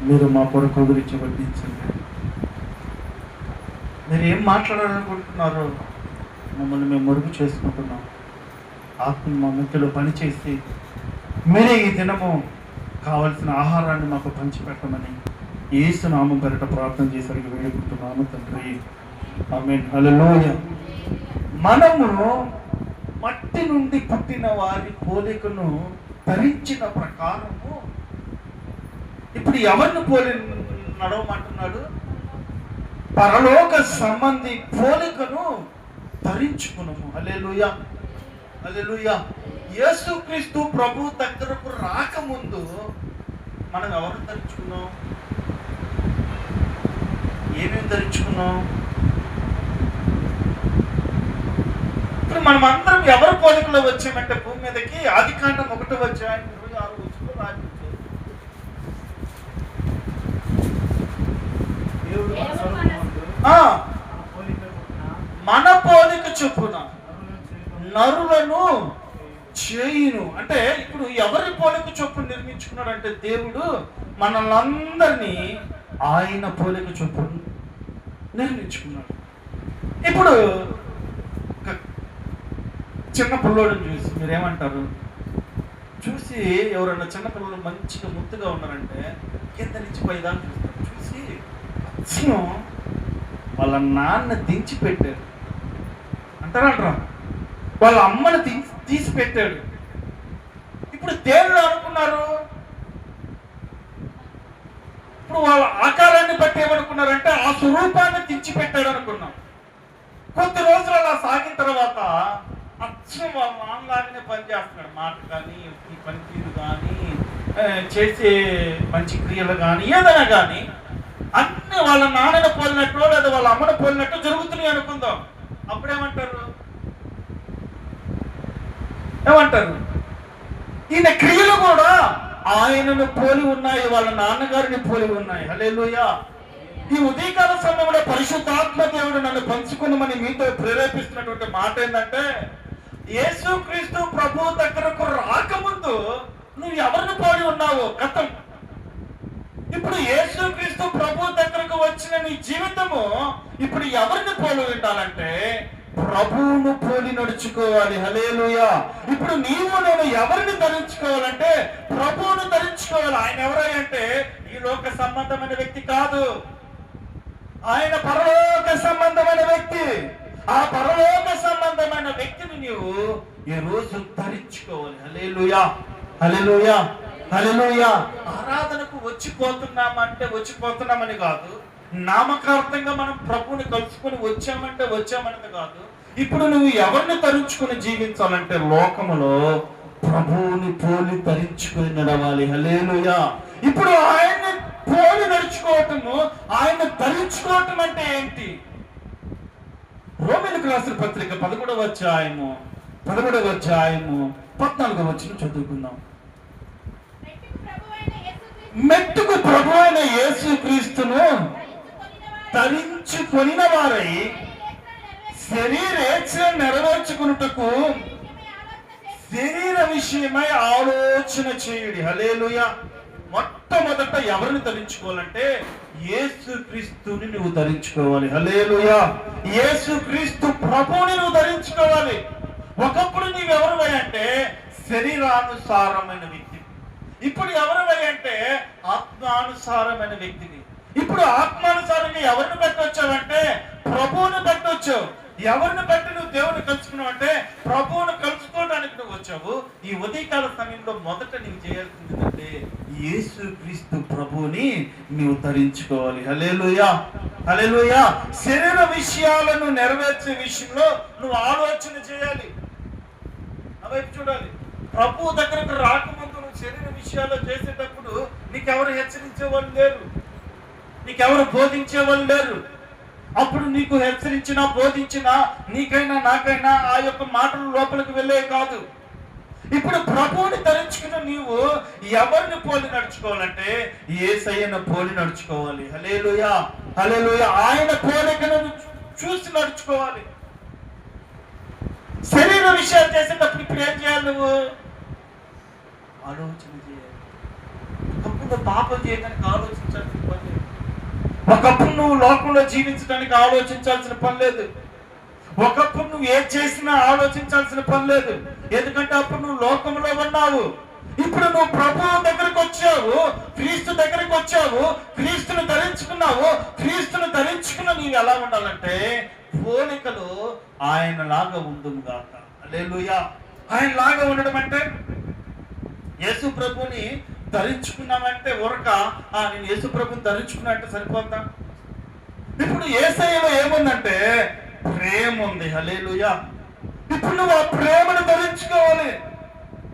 మీరు మా కొరకు గురించి వడ్డించండి. మీరు ఏం మాట్లాడాలనుకుంటున్నారో మమ్మల్ని మేము మరుగు చేసుకుంటున్నాం. ఆత్మ మా మధ్యలో పనిచేసి మీరే ఈ దినము కావలసిన ఆహారాన్ని మాకు పంచిపెట్టమని యేసు నామం పేరిట ప్రార్థన చేసరికి వేడుకుంటున్నాము తండ్రి. ఆమేన్. హల్లెలూయా. మనము మట్టి నుండి పుట్టిన వారి పోలికను ధరించిన ప్రకారము ఇప్పుడు ఎవరిని పోలి నడవమంటున్నాడు? పరలోక సంబంధి పోలికను ధరించుకున్నాము. హల్లెలూయా, హల్లెలూయా. యేసుక్రీస్తు ప్రభు దగ్గరకు రాకముందు మనం ఎవరిని ధరించుకున్నాం? ఏమేమి ధరించుకున్నాం? ఇప్పుడు మనం అందరం ఎవరి పోలికలో వచ్చామంటే భూమి మీదకి ఆదికాండం 1వ అధ్యాయం 26వ వచనంలో రాయించారు. మన పోలిక చొప్పున నరులను చేయును. అంటే ఇప్పుడు ఎవరి పోలిక చొప్పున నిర్మించుకున్నాడు అంటే దేవుడు మనల్ని ఆయన పోలిక చొప్పున నిర్మించుకున్నాడు. ఇప్పుడు చిన్న పిల్లోడిని చూసి మీరేమంటారు? చూసి ఎవరన్నా చిన్న పిల్లలు మంచిగా ముద్దుగా ఉన్నారంటే కింద నుంచి పైదాన్ని చూస్తారు. చూసి అచ్చం వాళ్ళ నాన్న దించి పెట్టాడు అంటారా? వాళ్ళ అమ్మని తీసి పెట్టాడు. ఇప్పుడు దేవుడు అనుకున్నారు, ఇప్పుడు వాళ్ళ ఆకారాన్ని బట్టి ఏమనుకున్నారంటే ఆ స్వరూపాన్ని దించి పెట్టాడు అనుకున్నాం. కొద్ది రోజులు అలా సాగిన తర్వాత అచ్చం వాళ్ళ నాన్నలాగానే పనిచేస్తున్నాడు. మాట కానీ, ఈ పనితీరు కానీ, చేసే మంచి క్రియలు కానీ, ఏదైనా కానీ అన్ని వాళ్ళ నాన్నని పోలినట్టు లేదా వాళ్ళ అమ్మని పోలినట్టు జరుగుతున్నాయి అనుకుందాం. అప్పుడేమంటారు? ఈయన క్రియలు కూడా ఆయనను పోలి ఉన్నాయి, వాళ్ళ నాన్నగారిని పోలి ఉన్నాయి. హల్లెలూయా. ఈ ఉదయకాల సమయంలో పరిశుద్ధాత్మ దేవుడు నన్ను పంచుకున్నామని మీతో ప్రేరేపిస్తున్నటువంటి మాట ఏంటంటే, యేసుక్రీస్తు ప్రభు దగ్గరకు రాకముందు నువ్వు ఎవరిని పోలి ఉన్నావో కథం. ఇప్పుడు యేసుక్రీస్తు ప్రభు దగ్గరకు వచ్చిన నీ జీవితము ఇప్పుడు ఎవరిని పోలి ఉండాలంటే ప్రభువును పోలి నడుచుకోవాలి. హల్లెలూయా. ఇప్పుడు నీవు నేను ఎవరిని ధరించుకోవాలంటే ప్రభువును ధరించుకోవాలి. ఆయన ఎవరంటే ఈ లోక సంబంధమైన వ్యక్తి కాదు, ఆయన పరలోక సంబంధమైన వ్యక్తి. ఆ పరలోక సంబంధమైన వ్యక్తిని నీవు ఈ రోజు ధరించుకోవాలి. హల్లెలూయా, హల్లెలూయా, హల్లెలూయా. ఆరాధనకు వచ్చిపోతున్నామంటే వచ్చిపోతున్నామని కాదు, నామకార్థంగా మనం ప్రభువుని కలుసుకొని వచ్చామంటే వచ్చామన్నది కాదు. ఇప్పుడు నువ్వు ఎవరిని ధరించుకుని జీవించాలంటే లోకములో ప్రభువుని పోలి ధరించుకుని నడవాలి. హల్లెలూయా. ఇప్పుడు ఆయన్ని పోలి నడుచుకోవటము, ఆయన ధరించుకోవటం అంటే ఏంటి? రోమీయులకు రాసిన పత్రిక 11వ అధ్యాయము 14వ వచనం చదువుకుందాం. మెట్టుకు ప్రభు అయిన యేసుక్రీస్తును ధరించుకొనిన వారై శరీరేచ్ఛను నెరవేర్చుకున్నటకు శరీర విషయమై ఆలోచన చేయుడి. హల్లెలూయా. మొట్టమొదట ఎవరిని ధరించుకోవాలంటే యేసుక్రీస్తుని నువ్వు ధరించుకోవాలి. హల్లెలూయా. యేసుక్రీస్తు ప్రభువుని నువ్వు ధరించుకోవాలి. ఒకప్పుడు నీవెవరివై అంటే శరీరానుసారమైన వ్యక్తి, ఇప్పుడు ఎవరివై అంటే ఆత్మానుసారమైన వ్యక్తిని. ఇప్పుడు ఆత్మానుసారంగా ఎవరిని బట్టి వచ్చావంటే ప్రభువుని బట్టి వచ్చావు. ఎవరిని బట్టి నువ్వు దేవుని కలుసుకున్నావు అంటే ప్రభువును కలుసుకోవడానికి నువ్వు వచ్చావు. ఈ ఉదయకాల సమయంలో మొదట నీవు చేయాల్సింది ఏంటంటే యేసుక్రీస్తు ప్రభువుని నువ్వు ధరించుకోవాలి. హల్లెలూయా, హల్లెలూయా. శరీర విషయాలను నెరవేర్చే విషయంలో నువ్వు ఆలోచన చేయాలి, నా వైపు చూడాలి. ప్రభు దగ్గరకు రాకముందు నువ్వు శరీర విషయాలు చేసేటప్పుడు నీకెవరు హెచ్చరించే వాళ్ళు లేరు, నీకెవరు బోధించే వాళ్ళు లేరు. అప్పుడు నీకు హెచ్చరించినా బోధించినా నీకైనా నాకైనా ఆ యొక్క మాటలు లోపలికి వెళ్ళే కాదు. ఇప్పుడు ప్రభువుని ధరించుకున్న నీవు ఎవరిని పోలి నడుచుకోవాలంటే యేసయ్యను పోలి నడుచుకోవాలి. హల్లెలూయా, హల్లెలూయా. ఆయన పోలికను చూసి నడుచుకోవాలి. శరీర విషయాలు చేసేటప్పుడు ఇప్పుడు ఏం చేయాలి? నువ్వు ఆలోచన చేయాలి. ఒకప్పుడు నువ్వు పాపం చేయడానికి ఆలోచించాల్సిన పని లేదు. ఒకప్పుడు నువ్వు లోకంలో జీవించడానికి ఆలోచించాల్సిన పని లేదు. ఒకప్పుడు నువ్వు ఏం చేసినా ఆలోచించాల్సిన పని లేదు. ఎందుకంటే అప్పుడు నువ్వు లోకంలో ఉన్నావు. ఇప్పుడు నువ్వు ప్రభువు దగ్గరకు వచ్చావు, క్రీస్తు దగ్గరకు వచ్చావు, క్రీస్తును ధరించుకున్నావు. క్రీస్తును ధరించుకున్న నీవు ఎలా ఉండాలంటే పోలికలు ఆయన లాగా ఉండును గాక. హల్లెలూయా. ఆయన లాగా ఉండడం అంటే యేసు ప్రభుని ధరించుకున్నామంటే ఊరక నేను యేసు ప్రభుని ధరించుకున్నా అంటే సరిపోతా? ఇప్పుడు యేసయ్యలో ఏముందంటే ప్రేమ ఉంది. హల్లెలూయా. ఇప్పుడు నువ్వు ఆ ప్రేమను ధరించుకోవాలి.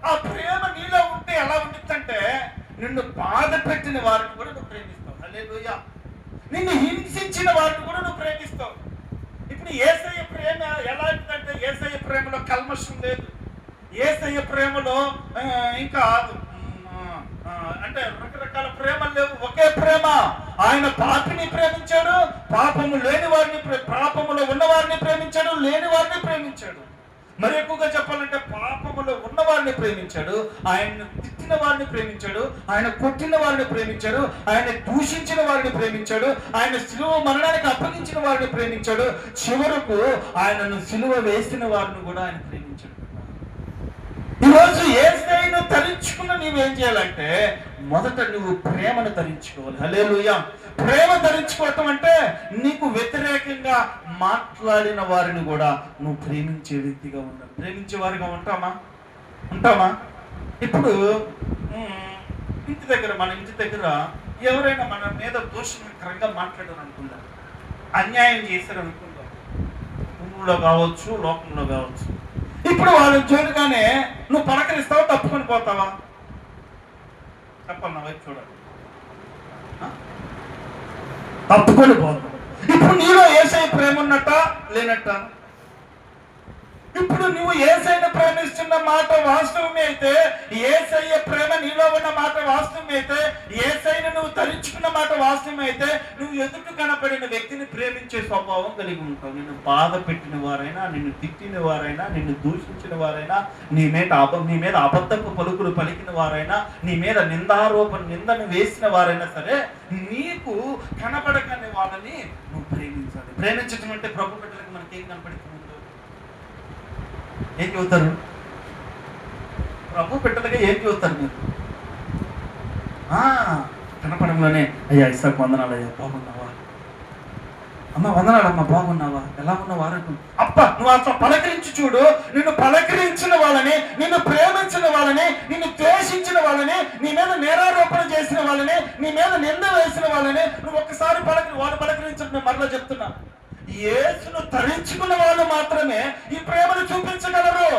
ఆ ప్రేమ నీలో ఉంటే ఎలా ఉంటుందంటే నిన్ను బాధ పెట్టిన వారిని కూడా నువ్వు ప్రేమిస్తావు. హల్లెలూయా. నిన్ను హింసించిన వారిని కూడా నువ్వు ప్రేమిస్తావు. ఇప్పుడు యేసయ్య ప్రేమ ఎలాంటిదంటే యేసయ్య ప్రేమలో కల్మషం లేదు. యేసయ్య ప్రేమలో ఇంకా అంటే రకరకాల ప్రేమలు లేవు. ఒకే ప్రేమ. ఆయన పాపిని ప్రేమించాడు, పాపము లేని వారిని, పాపములో ఉన్న వారిని ప్రేమించాడు, లేని వారిని ప్రేమించాడు. మరి ఎక్కువగా చెప్పాలంటే పాపములో ఉన్న వారిని ప్రేమించాడు, ఆయన తిట్టిన వారిని ప్రేమించాడు, ఆయన కొట్టిన వారిని ప్రేమించాడు, ఆయన దూషించిన వారిని ప్రేమించాడు, ఆయన సిలువ మరణానికి అప్పగించిన వారిని ప్రేమించాడు, చివరకు ఆయనను సిలువ వేసిన వారిని కూడా ఆయన ప్రేమించాడు. ఈరోజు యేసయ్యను ధరించుకున్న నీవేం చేయాలంటే మొదట నువ్వు ప్రేమను ధరించుకోవాలి. హల్లెలూయా. ప్రేమ ధరించుకోవటం అంటే నీకు వ్యతిరేకంగా మాట్లాడిన వారిని కూడా నువ్వు ప్రేమించే వ్యక్తిగా ఉండాలి. ప్రేమించే వారిగా ఉంటామా? ఇప్పుడు మన ఇంటి దగ్గర ఎవరైనా మన మీద దోషకరంగా మాట్లాడారు అనుకుందాం, అన్యాయం చేశారు అనుకుందాం, ఊళ్ళో కావచ్చు, లోకంలో కావచ్చు. ఇప్పుడు వాళ్ళని చూడగానే నువ్వు పలకరిస్తావా, తప్పుకొని పోతావా? చెప్పన్నా వైపు చూడాలి. తప్పుకొని పోతావు. ఇప్పుడు నీలో యేసయ్య ప్రేమ ఉన్నట్ట లేనట్ట? ఇప్పుడు నువ్వు యేసయ్యను ప్రేమిస్తున్న మాట వాస్తవమే అయితే, యేసయ్య ప్రేమ నీలో ఉన్న మాట వాస్తవమే అయితే, యేసయ్యను నువ్వు ధరించుకున్న మాట వాస్తవమే అయితే, నువ్వు ఎదుట కనపడిన వ్యక్తిని ప్రేమించే స్వభావం కలిగి ఉంటావు. నిన్ను బాధ పెట్టిన వారైనా, నిన్ను తిట్టిన వారైనా, నిన్ను దూషించిన వారైనా, నీ మీద అబద్ధపు పలుకులు పలికిన వారైనా, నీ మీద నిందను వేసిన వారైనా సరే, నీకు కనపడకనే వాళ్ళని నువ్వు ప్రేమించాలి. ప్రేమించడం అంటే ప్రభు బిడ్డలకు మనకేం కనపడుతుంది? ఏం చెబుతారు? ప్రభు బిడ్డలుగా ఏం చెబుతారు మీరు? కనపడంలోనే అయ్యా ఇసాకు వందనాలు, అయ్యా బాగున్నావా, అమ్మ వందనాలమ్మ బాగున్నావా, ఎలా ఉన్నావు ఆరోగ్యం, అప్ప నువ్వు అసలు పలకరించి చూడు. నిన్ను పలకరించిన వాళ్ళని, నిన్ను ప్రేమించిన వాళ్ళని, నిన్ను ద్వేషించిన వాళ్ళని, నీ మీద నేరారోపణ చేసిన వాళ్ళని, నీ మీద నింద వేసిన వాళ్ళని నువ్వు ఒక్కసారి వాళ్ళు పలకరించడం. నేను మరలా చెప్తున్నా, యేసును ధరించుకున్న వాళ్ళు మాత్రమే ఈ ప్రేమను చూపించగలరు.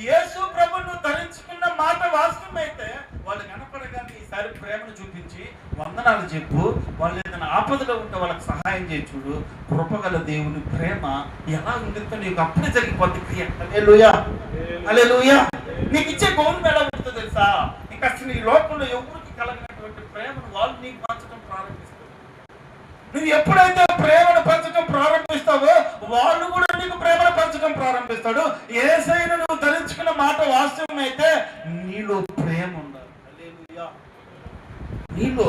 యేసు ప్రభువును ధరించుకున్న మాట వాస్తవమైతే వాళ్ళు కనపడగానే ఈసారి ప్రేమను చూపించి వందనాలు చెప్పు. వాళ్ళు ఏదైనా ఆపదలో ఉంటే వాళ్ళకి సహాయం చేయి. చూడు, కృపగల దేవుని ప్రేమ ఎలా ఉంటుందో నీకు అప్పుడే జరిగిపోద్ది క్రియ. హల్లెలూయా. హల్లెలూయా. నీకు ఇచ్చే గౌరవం ఎలా ఉంటుందో తెలుసా? నీకు అసలు ఈ లోకంలో ఎవరికి కలిగినటువంటి ప్రేమను వాళ్ళు నీకు పంచడం ప్రారంభిస్తారు. నువ్వు ఎప్పుడైతే ప్రేమను పంచడం ప్రారంభిస్తావో వాళ్ళు కూడా నీకు ప్రేమను పంచడం ప్రారంభిస్తాడు. యేసయ్యను నువ్వు ధరించుకున్న మాట వాస్తవమైతే నీలో ప్రేమ ఉండాలి. హల్లెలూయా. నీలో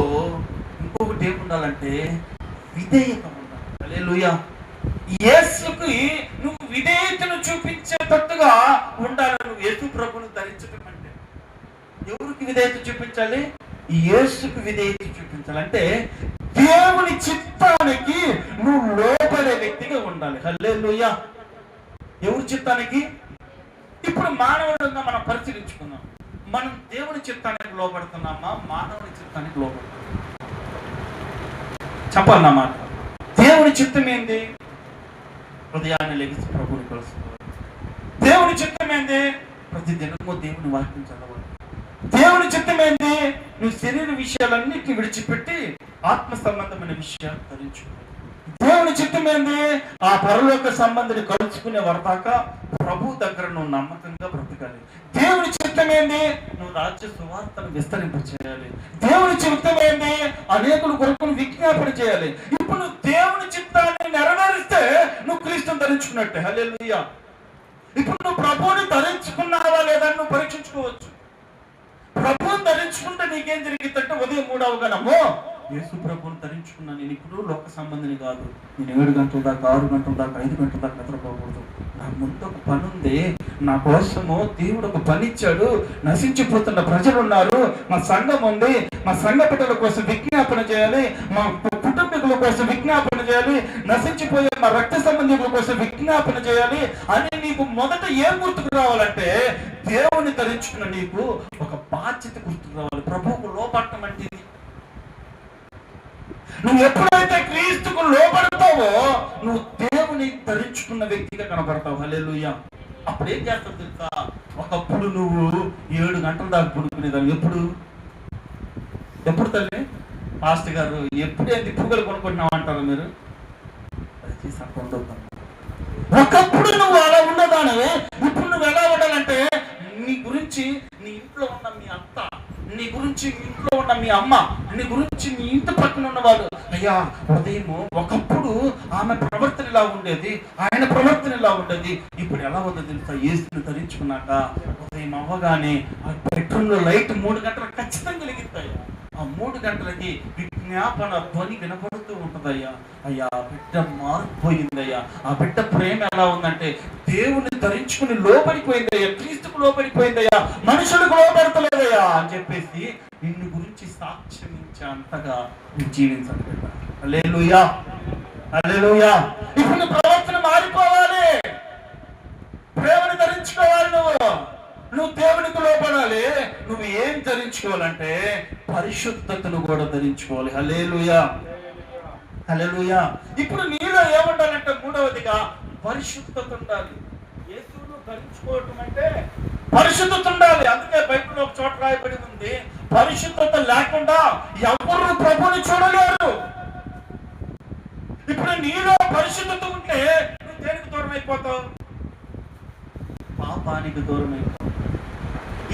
ఇంకొకటి ఏముండాలంటే విధేయత ఉండాలి. హల్లెలూయా. యేసుకి నువ్వు విధేయతను చూపించేటట్టుగా ఉండాలి. నువ్వు యేసు ప్రభువును ధరించడం అంటే ఎవరికి విధేయత చూపించాలి? యేసుకు విధేయత చూపించాలి. అంటే దేవుని చిత్తానికి నువ్వు లోపడే వ్యక్తిగా ఉండాలి. హల్లెలూయా. ఎవరి చిత్తానికి? ఇప్పుడు మానవుడుగా మనం పరిశీలించుకుందాం. మనం దేవుని చిత్తానికి లోపడుతున్నామా, మానవుని చిత్తానికి లోపడుతున్నామా? చెప్పన్నమాట. దేవుని చిత్తం ఏంది? ఉదయాన్నే లెగిసి ప్రభువుని కలుసుకోవాలి. దేవుని చిత్తం ఏంది? ప్రతి దినము దేవుని వాక్యం చదవాలి. దేవుని చిత్తం ఏంది? నువ్వు శరీర విషయాలన్నిటిని విడిచిపెట్టి ఆత్మ సంబంధమైన విషయాలు ధరించుకోవాలి. దేవుని చిత్తం ఏంది? ఆ పరలోక సంబంధిని కలుసుకునే వరదాకా ప్రభు దగ్గర నువ్వు నమ్మకంగా బ్రతకాలి. దేవుని చిత్తం ఏంది? నువ్వు రాజ్య సువార్తను విస్తరింపచేయాలి. దేవుని చిత్తం ఏంది? అనేకుల కొరకు విజ్ఞాపన చేయాలి. ఇప్పుడు నువ్వు దేవుని చిత్తాన్ని నెరవేరిస్తే నువ్వు క్రీస్తుని ధరించుకున్నట్టే. హల్లెలూయా. ఇప్పుడు నువ్వు ప్రభువుని ధరించుకున్నావా లేదా నువ్వు పరీక్షించుకోవచ్చు. ప్రభువుని ధరించుకుంటే నీకేం జరిగిందంటే ఉదయం 3 అవగానమ్మో యేసు ప్రభువుని ధరించుకున్నా, నేను ఇప్పుడు లోక సంబంధిని కాదు, నేను 7 గంటల దాకా 6 గంటల దాకా 5 గంటల దాకా నిద్రపోకూడదు, నా ముందు ఒక పని ఉంది, నా కోసము దేవుడు ఒక పని ఇచ్చాడు, నశించిపోతున్న ప్రజలు ఉన్నారు, మా సంఘం ఉంది, మా సంఘ బిడ్డల కోసం విజ్ఞాపన చేయాలి, మా కుటుంబీకుల కోసం విజ్ఞాపన చేయాలి, నశించిపోయే మా రక్త సంబంధికుల కోసం విజ్ఞాపన చేయాలి అని నీకు మొదట ఏం గుర్తుకు రావాలంటే దేవుని ధరించుకున్న నీకు ఒక బాధ్యత గుర్తుకు రావాలి. ప్రభువుకు లోపడటం అంటే ఇది. నువ్వు ఎప్పుడైతే క్రీస్తుకు లోపడతావో నువ్వు దేవుని ధరించుకున్న వ్యక్తిగా కనబడతావు. హల్లెలూయా. అప్పుడు ఏం చేస్తావు తెలుసా? ఒకప్పుడు నువ్వు 7 గంటల దాకా పడుకునేదాన్ని. ఎప్పుడు తల్లి పాస్టర్ గారు ఎప్పుడే దిప్పుగలు కొనుక్కుంటున్నావు అంటారు మీరు. అది చేసి అక్కడ ఉండవుతాను. ఒకప్పుడు నువ్వు అలా ఉండదానివే, ఇప్పుడు నువ్వు ఎలా ఉండాలంటే నీ గురించి నీ ఇంట్లో ఉన్న మీ అత్త, నీ గురించి మీ ఇంట్లో ఉన్న మీ అమ్మ, నీ గురించి మీ ఇంటి పక్కన ఉన్నవాడు, అయ్యా ఉదయం ఒకప్పుడు ఆమె ప్రవర్తన ఇలా ఉండేది, ఆయన ప్రవర్తన ఇలా ఉండేది, ఇప్పుడు ఎలా ఉందో తెలుసా? యేసుని ధరించుకున్నాక ఉదయం అవ్వగానే ఆ బెడ్రూమ్ లో లైట్ 3 గంటలు ఖచ్చితంగా వెలిగిస్తాయి. ఆ 3 గంటలకి విజ్ఞాపన ధ్వని వినపడుతూ ఉంటుందయ్యా, అయ్యా బిడ్డ మారిపోయిందయ్యా, ఆ బిడ్డ ప్రేమ ఎలా ఉందంటే దేవుని ధరించుకుని లోపడిపోయిందయ్యా, క్రీస్తుకు లోపడిపోయిందయ్యా, మనుషులకు లోపడతలేదయ్యా అని చెప్పేసి నిన్ను గురించి సాక్ష్యం ఇచ్చే అంతగా నువ్వు జీవించాలి బిడ్డ. హల్లెలూయా, హల్లెలూయా. ఇప్పుడు నీ ప్రవర్తన మారిపోవాలి, ప్రేమను ధరించుకోవాలి, నువ్వు దేవునికి లోపడాలి. నువ్వు ఏం ధరించుకోవాలంటే పరిశుద్ధతను కూడా ధరించుకోవాలి. హల్లెలూయా, హల్లెలూయా. ఇప్పుడు నీలో ఏముండాలంటే మూడవదిగా పరిశుద్ధత ఉండాలి. యేసును ధరించుకోవటం అంటే పరిశుద్ధత ఉండాలి. అందుకే బైబిల్లో ఒక చోట రాయబడి ఉంది, పరిశుద్ధత లేకుండా ఎవరు ప్రభువుని చూడలేరు. ఇప్పుడు నీలో పరిశుద్ధత ఉంటే నువ్వు దేనికి దూరం అయిపోతావు? పాపానికి దూరం అయిపోతావు.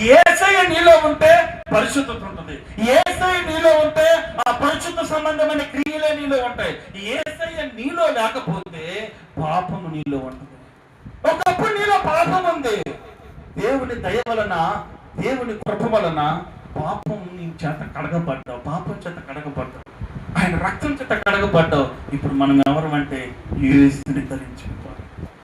యేసయ్య నీలో ఉంటే పరిశుద్ధత ఉంటుంది. యేసయ్య నీలో ఉంటే ఆ పరిశుద్ధ సంబంధమైన క్రియలే నీలో ఉంటాయి. యేసయ్య నీలో లేకపోతే పాపము నీలో ఉంటుంది. ఒకప్పుడు నీలో పాపం ఉంది, దేవుని దయ వలన, దేవుని కృప వలన పాపం నీ చేత కడగబడ్డావు, పాపం చేత కడగబడ్డావు, ఆయన రక్తం చేత కడగబడ్డావు. ఇప్పుడు మనం ఎవరు అంటే యేసుని ధరించుకుంటాం.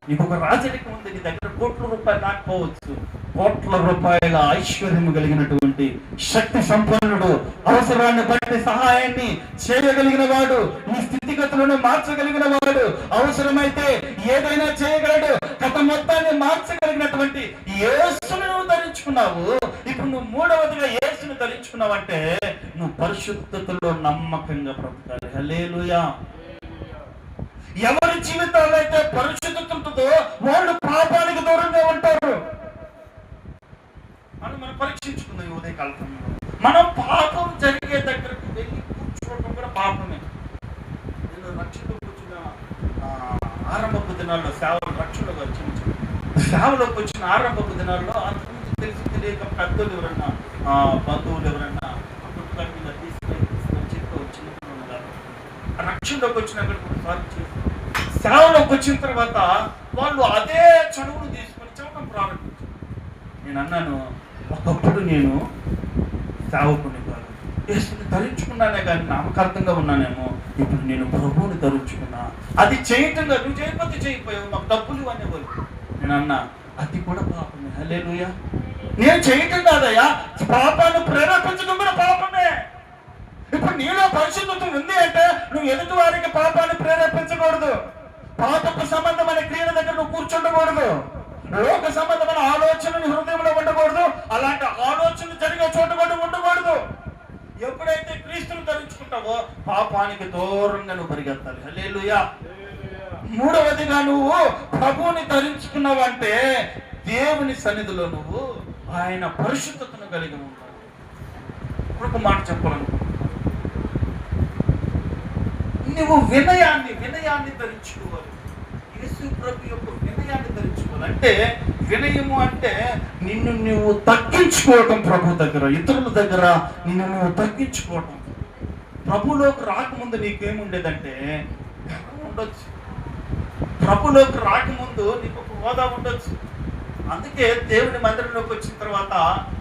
నీకు ఒక రాజరికం ఉంది, నీ దగ్గర కోట్ల రూపాయలు రాకపోవచ్చు, కోట్ల రూపాయల ఐశ్వర్యం కలిగినటువంటి శక్తి సంపన్నుడు, అవసరాన్ని బట్టి సహాయాన్ని చేయగలిగిన వాడు, నీ స్థితిగతులను మార్చగలిగిన వాడు, అవసరమైతే ఏదైనా చేయగలడు, కథ మొత్తాన్ని మార్చగలిగినటువంటి యేసుని నువ్వు ధరించుకున్నావు. ఇప్పుడు నువ్వు మూడవదిగా యేసుని ధరించుకున్నావంటే నువ్వు పరిశుద్ధతలో నమ్మకంగా బ్రతకాలి. హల్లెలూయా. ఎవరి జీవితాల్లో అయితే పరిశుద్ధత ఉంటుందో వాళ్ళు పాపానికి దూరంగా ఉంటారు. మనం పరీక్షించుకుందాం ఈ ఉదయకాల సమయంలో. మనం పాపం జరిగే దగ్గరకు వెళ్ళి కూర్చోవడం కూడా పాపమే. నేను రక్షణలోకి వచ్చిన ఆరంభపు దినాల్లో రక్షణలోకి వచ్చిన ఆరంభపు దినాల్లో అంతకుముందు తెలిసి తెలియక పెద్దలు ఎవరన్నా బంధువులు ఎవరన్నా పుట్టుక మీద తీసుకొని చెప్పి చిన్నప్పుడు ఉన్నారు. రక్షణలోకి వచ్చినప్పుడు కొన్నిసార్లు సేవలోకి వచ్చిన తర్వాత వాళ్ళు అదే చదువును తీసుకొని చెప్పడం ప్రారంభించారు. నేను అన్నాను, ఒకప్పుడు నేను సేవకుని కాదు, యేసుని ధరించుకున్నానే కానీ నామకార్థంగా ఉన్నానేమో, ఇప్పుడు నేను ప్రభువుని ధరించుకున్నా. అది చేయటంగా నువ్వు చేయకపోతే చేయకపోయావు, మాకు డబ్బులు ఇవన్నీ వాళ్ళు. నేను అన్నా అది కూడా పాపమే. హల్లెలూయా. నేను చేయటం కాదయ్యా, పాపాన్ని ప్రేరేపించడం కూడా పాపమే. ఇప్పుడు నీలో పరిశుద్ధత ఉంది అంటే నువ్వు ఎదుటి వారికి పాపాన్ని ప్రేరేపించకూడదు, పాపపు సంబంధమైన క్రియల దగ్గర నువ్వు కూర్చుండకూడదు, లోక సంబంధమైన ఆలోచనలు హృదయంలో ఉండకూడదు, అలాంటి ఆలోచనలు జరిగే చోట కూడా ఉండకూడదు. ఎప్పుడైతే క్రీస్తుని ధరించుకుంటావో పాపానికి దూరంగా నువ్వు పరిగెత్తాలి. హల్లెలూయా. మూడవదిగా నువ్వు ప్రభువుని ధరించుకున్నావు అంటే దేవుని సన్నిధిలో నువ్వు ఆయన పరిశుద్ధతను కలిగి ఉంటావు. ఒక మాట చెప్పాలనుకో, నువ్వు వినయాన్ని ధరించుకోవాలి. యేసు ప్రభు యొక్క వినయాన్ని ధరించుకోవాలి. అంటే వినయము అంటే నిన్ను నువ్వు తగ్గించుకోవటం, ప్రభు దగ్గర, ఇతరుల దగ్గర నిన్ను నువ్వు తగ్గించుకోవటం. ప్రభులోకి రాకముందు నీకేముండేదంటే గర్వం ఉండొచ్చు, ప్రభులోకి రాకముందు నీకు ఒక హోదా ఉండొచ్చు. అందుకే దేవుని మందిరంలోకి వచ్చిన తర్వాత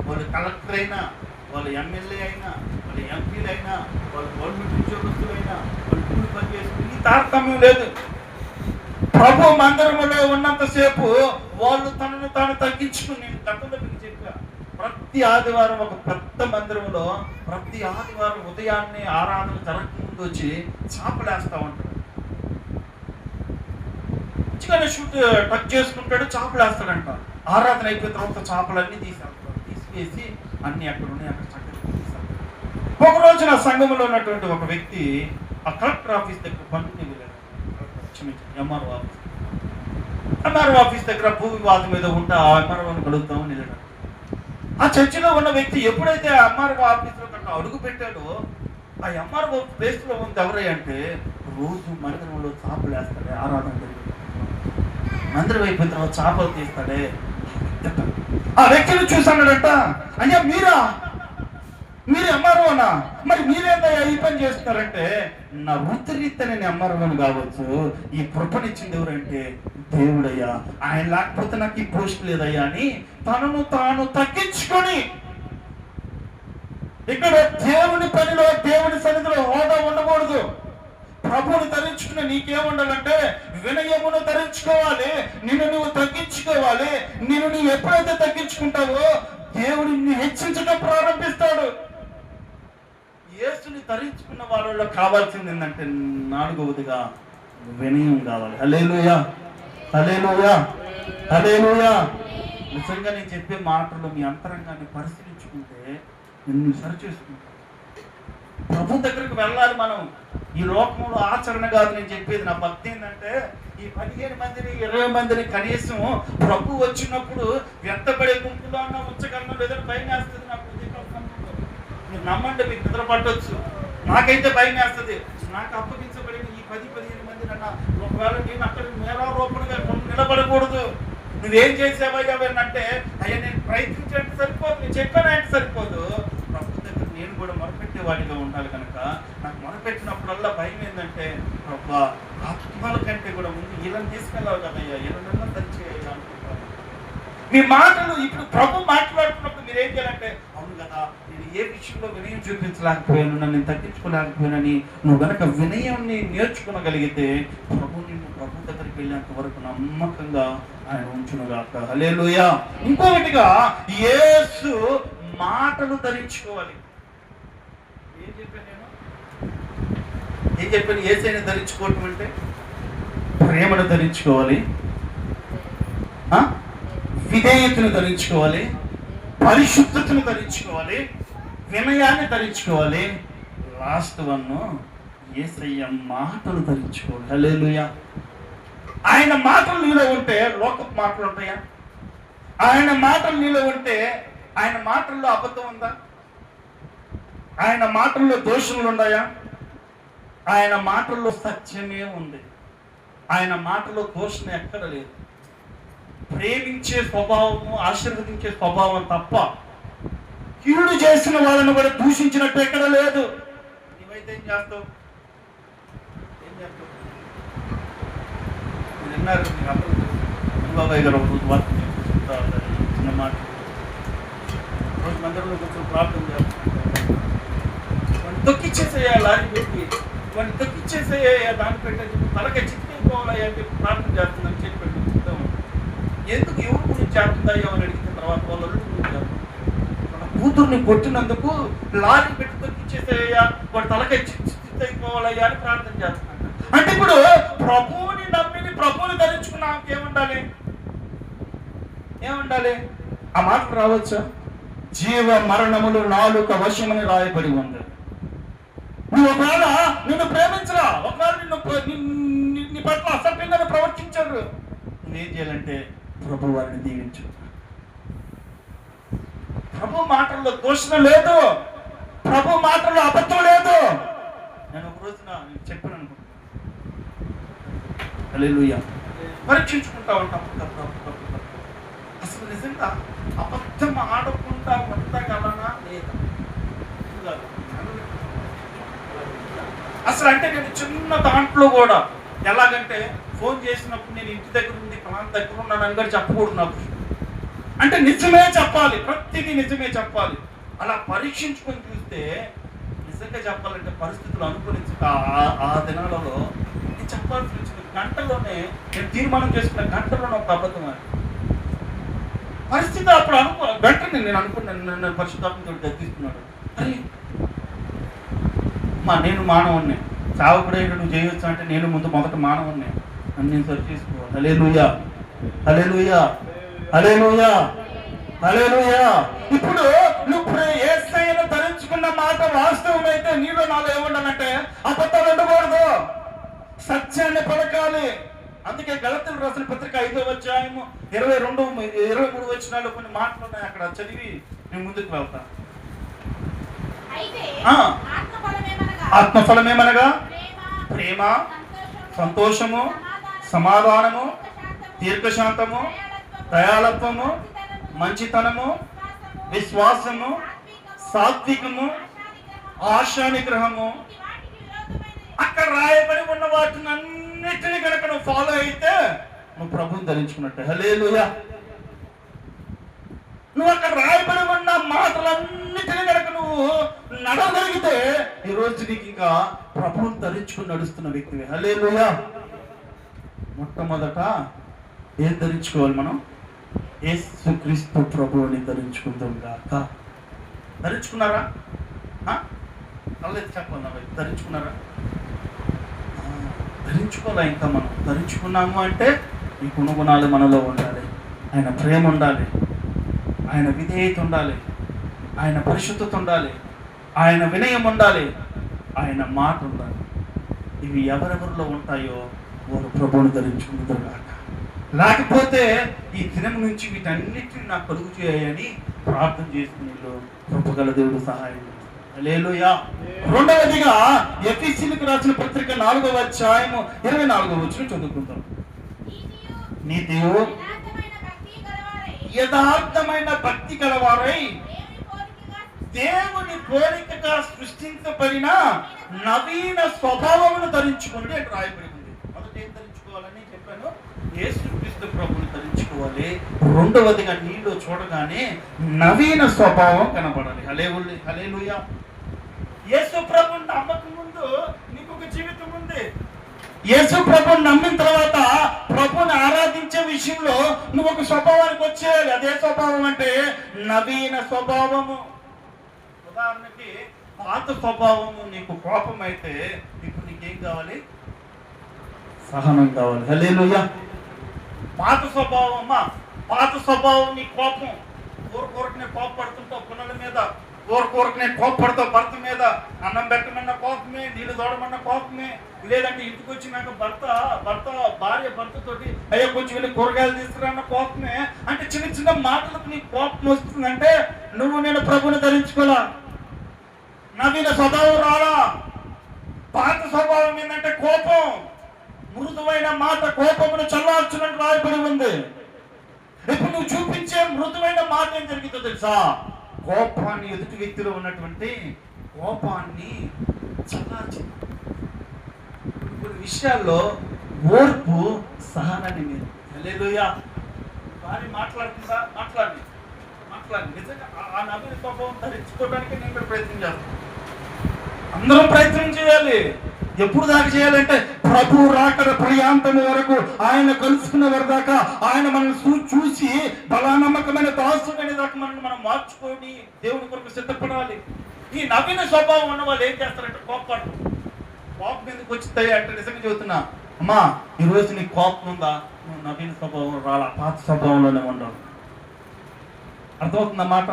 వాళ్ళు కలెక్టర్ అయినా, వాళ్ళు ఎమ్మెల్యే అయినా, వాళ్ళు ఎంపీలు అయినా, వాళ్ళు గవర్నమెంట్ ఉద్యోగస్తులైనా, వాళ్ళు కూలి పని చేసిన ఈ తారతమ్యం లేదు. ప్రభు మందిరములో ఉన్నంతసేపు వాళ్ళు తనను తాను తగ్గించుకుని, గతంలో మీకు చెప్పా, ప్రతి ఆదివారం ఒక పెద్ద మందిరంలో ప్రతి ఆదివారం ఉదయాన్నే ఆరాధన జరగకముందు వచ్చి చేపలేస్తా ఉంటాడు. మంచిగానే షూట్ టచ్ చేసుకుంటాడు, చేపలేస్తాడంట. ఆరాధన అయిపోయిన తర్వాత చేపలన్నీ తీసివేసి అన్ని అక్కడ ఉన్నాయి, అక్కడ చక్కగా తీసేస్తాడు. ఒక రోజు నా సంఘంలో ఉన్నటువంటి ఒక వ్యక్తి ఆ కలెక్టర్ ఆఫీస్ దగ్గర పనులు వెళ్ళాడు. ఎంఆర్ఓ ఆఫీస్ దగ్గర భూ వివాదం మీద ఉంటే ఆ ఎంఆర్ఓని కలుద్దామని వెళ్ళాడు. ఆ చర్చిలో ఉన్న వ్యక్తి ఎప్పుడైతే ఆ ఎంఆర్ఓ ఆఫీస్లో కన్నా అడుగు పెట్టాడో, ఆ ఎంఆర్ఓ ప్లేస్ లో ఉంది ఎవరై అంటే రోజు మందిరంలో చేపలు వేస్తాడే, ఆరాధన మందిరం అయిపోయిన తర్వాత చేపలు తీస్తాడే. ఆ వ్యక్తిని చూసాడంట, అయ్యా మీరు ఎంఆర్ఓనా, మరి మీరేందయ్యా ఈ పని చేస్తున్నారంటే, నా వృత్తిరీత్యా నేను ఎంఆర్ఓని కావచ్చు, ఈ కృపనిచ్చింది ఎవరంటే దేవుడయ్యా, ఆయన లేకపోతే నాకు ఈ పోస్ట్ లేదయ్యా అని తనను తాను తగ్గించుకొని, ఇక్కడ దేవుని పనిలో దేవుని సన్నిధిలో హోదా ఉండకూడదు. ప్రభువుని ధరించుకుని నీకేముండాలంటే వినయమును ధరించుకోవాలి, నిన్ను నువ్వు తగ్గించుకోవాలి. నిన్ను నువ్వు ఎప్పుడైతే తగ్గించుకుంటావో దేవుడు నిన్ను హెచ్చించడం ప్రారంభిస్తాడు. యేసుని ధరించుకున్న వాళ్ళలో కావాల్సింది ఏంటంటే నాలుగవదిగా వినయం కావాలి. హల్లెలూయా, హల్లెలూయా, హల్లెలూయా. నిజంగా నేను చెప్పే మాటలు మీ అంతరంగాన్ని పరిశీలించుకుంటే నిన్ను సరిచేసుకుంటా. ప్రభు దగ్గరికి వెళ్ళాలి మనం. ఈ లోకంలో ఆచరణ కాదు నేను చెప్పేది. నా భక్తి ఏంటంటే ఈ 15 మందిని 20 మందిని కనీసం ప్రభు వచ్చినప్పుడు వ్యర్థపడే గుంపులో అన్న ఉంచగలను, లేదంటే భయం వేస్తుంది నాకు. మీరు నమ్మండి, మీకు నిద్ర పట్టవచ్చు, నాకైతే భయం వేస్తుంది. నాకు అప్పగించబడిన ఈ 10-15 మందిని అన్న ఒకవేళ నేను అక్కడ మేళారోపణగా నిలబడకూడదు. నువ్వేం చేసావయ్యా అంటే, అయ్యా నేను ప్రయత్నించే సరిపోదు, నేను చెప్పానంటే సరిపోదు. ప్రభు దగ్గర నేను కూడా మొరపెట్టేవాడిగా ఉండాలి. కనుక నాకు మొరపెట్టినప్పుడల్లా భయం ఏంటంటే, ప్రభు ఆత్మల కంటే కూడా ముందు వీళ్ళని తీసుకెళ్ళాలి కదయ్యా, వీళ్ళనన్నా సరిచేయాలి అనుకుంటాను. మీ మాటలు ఇప్పుడు ప్రభు మాట్లాడుతున్నప్పుడు మీరు ఏం చేయాలంటే, అవును కదా నేను ఏ విషయంలో వినయం చూపించలేకపోయాను, నన్ను తగ్గించుకోలేకపోయానని నువ్వు గనక వినయాన్ని నేర్చుకోగలిగితే ప్రభు నిన్ను ప్రభు దగ్గరికి వెళ్ళేంత వరకు నమ్మకంగా ఆయన ఉంచునుగాక. హల్లెలూయా. ఇంకొకటిగా యేసు మాటలు ధరించుకోవాలి. ఏం చెప్పాను యేసుని ధరించుకోవటం అంటే ప్రేమను ధరించుకోవాలి, విధేయతను ధరించుకోవాలి, పరిశుద్ధతను ధరించుకోవాలి, వినయాన్ని ధరించుకోవాలి. లాస్ట్ వన్ యేసయ్య మాటలు ధరించుకోవాలి. హల్లెలూయా. ఆయన మాటలు నీలో ఉంటే లోకపు మాటలు ఉంటాయా? ఆయన మాటలు నీలో ఉంటే ఆయన మాటల్లో అబద్ధం ఉందా? ఆయన మాటల్లో దోషములు ఉన్నాయా? ఆయన మాటల్లో సత్యమే ఉంది. ఆయన మాటలో దోషం ఎక్కడ లేదు. ప్రేమించే స్వభావము, ఆశీర్వదించే స్వభావం తప్ప కీడు చేసిన వాళ్ళని కూడా దూషించినట్టు ఎక్కడ లేదు. నీవైతే ఏం చేస్తావు? విన్నారు బాబాయ్ గారు ఒక వార్త చెప్తా ఉంటారు, చిన్న మాట. రోజు మందిరంలో కొంచెం ప్రార్థన చేస్తాను, వాడిని తొక్కిచ్చేసేయా, లారీ పెట్టి వాడిని తొక్కిచ్చేసేయా, దాన్ని పెట్టేసి తలకి చిక్కిపోవాలయ్యా అని చెప్పి ప్రార్థన చేస్తుందని చెప్పి చెప్తా ఉంటాను. ఎందుకు ఎవరి గురించి చేస్తుందయ్యా అని అడిగిన తర్వాత వాళ్ళ గురించి చేస్తాను. మన కూతుర్ని కొట్టినందుకు లారీ పెట్టి తొక్కిచ్చేసేయ్యా, వాడి తలకి చిక్కిపోవాలయ్యా అని ప్రార్థన చేస్తున్నాను. అంటే ఇప్పుడు ప్రభువుని నమ్మిని ప్రభువుని ధరించుకున్నాం, ఏముండాలి? ఆ మాట రావచ్చా? జీవ మరణములు నాలుక వశమని రాయబడి ఉంది. నువ్వు ఒకవేళ నిన్ను ప్రేమించరా, ఒకవేళ నీ పట్ల అసభ్యంగా ప్రవర్తించారు, నువ్వేం చేయాలంటే ప్రభు వారిని దీవించు. ప్రభు మాటల్లో దోషం లేదు, ప్రభు మాటల్లో అబద్ధం లేదు. నేను ఒక రోజున చెప్పాను అనుకుంటున్నాను. హల్లెలూయా. పరీక్షించుకుంటా ఉంటాం. అసలు నిజంగా అబద్ధం ఆడకుండా ఉండగలనా లేదా? అసలు అంటే నేను చిన్న దాంట్లో కూడా ఎలాగంటే ఫోన్ చేసినప్పుడు నేను ఇంటి దగ్గర ఉంది, ప్రాంతం దగ్గర ఉన్నాను అని కూడా చెప్పకూడదు నాకు. అంటే నిజమే చెప్పాలి, ప్రతిదీ నిజమే చెప్పాలి. అలా పరీక్షించుకొని చూస్తే నిజంగా చెప్పాలంటే పరిస్థితులు అనుకూలించక ఆ దినాలలో నేను చెప్పాల్సి వచ్చింది. గంటలోనే నేను తీర్మానం చేసుకున్న గంటలోనే ఒక అబద్ధం అది పరిస్థితి. అప్పుడు వెంటనే నేను అనుకున్నాను, నన్ను పరిశుద్ధాత్మతో గద్దిస్తున్నాడు. అరే నేను మానవుణ్ణి, చావకుడైన నువ్వు చేయొచ్చు అంటే నేను మొదట మానవుణ్ణి, నన్ను నేను సరి చేసుకోవాలి. హల్లెలూయా, హల్లెలూయా, హల్లెలూయా, హల్లెలూయా. ఇప్పుడు నువ్వు యేసయ్యను ధరించుకున్న మాట వాస్తవమైతే నీలో నాలో ఏముండాలంటే అబద్ధాలు ఉండకూడదు, సత్యాన్ని పలకాలి. అందుకే గలతీయులకు రాసిన పత్రిక 5వ అధ్యాయము 22, 23 వచనాలు కొన్ని మాటలు ఉన్నాయి. అక్కడ చదివి నేను ముందుకు వెళ్తాను. ఆత్మఫలమేమనగా ప్రేమ, సంతోషము, సమాధానము, దీర్ఘశాంతము, దయాళత్వము, మంచితనము, విశ్వాసము, సాత్వికము, ఆశానిగ్రహము. అక్కడ రాయబడి ఉన్న వాటిని అన్నిటిని కనుక నువ్వు ఫాలో అయితే నువ్వు ప్రభువుని ధరించుకున్నట్టే. హల్లెలూయా. నువ్వు అక్కడ రాయబడి ఉన్న మాటలన్నిటిని కనుక నువ్వు నడవగలిగితే ఈ రోజు నీకు ఇంకా ప్రభువుని ధరించుకుని నడుస్తున్న వ్యక్తివి. హల్లెలూయా. మొట్టమొదట ఏం ధరించుకోవాలి మనం? యేసుక్రీస్తు ప్రభువుని ధరించుకుందాం గాక. ధరించుకున్నారా? అల్లెత్తి చెప్పండి, ధరించుకున్నారా? ధరించుకోలే. ఇంకా మనం ధరించుకున్నాము అంటే ఈ గుణగుణాలు మనలో ఉండాలి. ఆయన ప్రేమ ఉండాలి, ఆయన విధేయత ఉండాలి, ఆయన పరిశుద్ధత ఉండాలి, ఆయన వినయం ఉండాలి, ఆయన మాట ఉండాలి. ఇవి ఎవరెవరిలో ఉంటాయో వారు ప్రభువుని ధరించుకుంటారు కాక. లేకపోతే ఈ దినం నుంచి వీటన్నిటిని నాకు కలుగు చేయని ప్రార్థన చేసుకుని కృపగల దేవుడు సహాయం. హల్లెలూయా. రెండవదిగా ఎఫెసీయులకు రాసిన పత్రిక 4వ అధ్యాయము 24వ వచనం చదువుకుందాం. నీతియు యథార్థమైన భక్తి గలవారై దేవుని పోలికగా సృష్టించబడిన నవీన స్వభావమును ధరించుకోండి అని రాయబడి ఉంది. మొదట ఏం ధరించుకోవాలని చెప్పాను? యేసుక్రీస్తు ప్రభువుని ధరించుకోవాలి. రెండవదిగా నీలో చూడగానే నవీన స్వభావం కనబడాలి. హల్లెలూయా. యేసు ప్రభువుని నమ్మక ముందు నీకు ఒక జీవితం ఉంది. యేసు ప్రభువుని నమ్మిన తర్వాత ప్రభువుని ఆరాధించే విషయంలో నువ్వు ఒక స్వభావానికి వచ్చేయాలి. అదే స్వభావం అంటే నవీన స్వభావము. ఉదాహరణకి పాత స్వభావము నీకు కోపం అయితే ఇప్పుడు నీకేం కావాలి? సహనం కావాలి. హల్లెలూయా. పాత స్వభావమా, పాత స్వభావం నీ కోపం. కోరికనే కోపపడుతుంటావు పిల్లల మీద, కోరికనే కోపపడతావు భర్త మీద. అన్నం పెట్టమన్న కోపమే, నీళ్ళు తోడమన్న కోపమే. లేదంటే ఇంటికి వచ్చినాక భార్య భర్తతోటి అయ్యో కొంచెం వెళ్ళి కూరగాయలు తీసుకురాన్న కోపమే. అంటే చిన్న చిన్న మాటలకు నీ కోపం వస్తుందంటే నేను ప్రభువుని ధరించుకోలా, నవీన స్వభావం రాలా. పాత స్వభావం ఏంటంటే కోపం. మృదువైన మాట కోపమును చల్లార్చునట్టు రాయబడి ఉంది. ఇప్పుడు నువ్వు చూపించే మృదువైన మాట ఏం జరుగుతుందో తెలుసా? కోపాన్ని, ఎదుటి వ్యక్తిలో ఉన్నటువంటి కోపాన్ని చల్లార్చు. కొన్ని విషయాల్లో ఓర్పు, సహనాన్ని మీరు. హల్లెలూయా. భార్య మాట్లాడుతుందా? మాట్లాడి నిజంగా ఆ నవీన స్వభావం ధరించుకోవడానికి నేను కూడా ప్రయత్నం చేస్తాను. అందరం ప్రయత్నం చేయాలి. ఎప్పుడు దాకా చేయాలంటే ప్రభు రాకడ పర్యాంతము వరకు, ఆయన కలుసుకున్న వరదాకా, ఆయన మనల్ని చూసి బలా నమ్మకమైన దాసుడనే దాకా మనం మార్చుకొని దేవుని కొరకు సిద్ధపడాలి. ఈ నవీన స్వభావం ఉన్న వాళ్ళు ఏం చేస్తారంటే కోపపడరు. కోపం ఎందుకు వచ్చింది అంటే నిజంగా చెబుతున్నా, అమ్మా ఈరోజు నీకు కోపం ఉందా? నువ్వు నవీన స్వభావం రాలా, పాత స్వభావంలోనే ఉండవు. అర్థమవుతుందన్నమాట.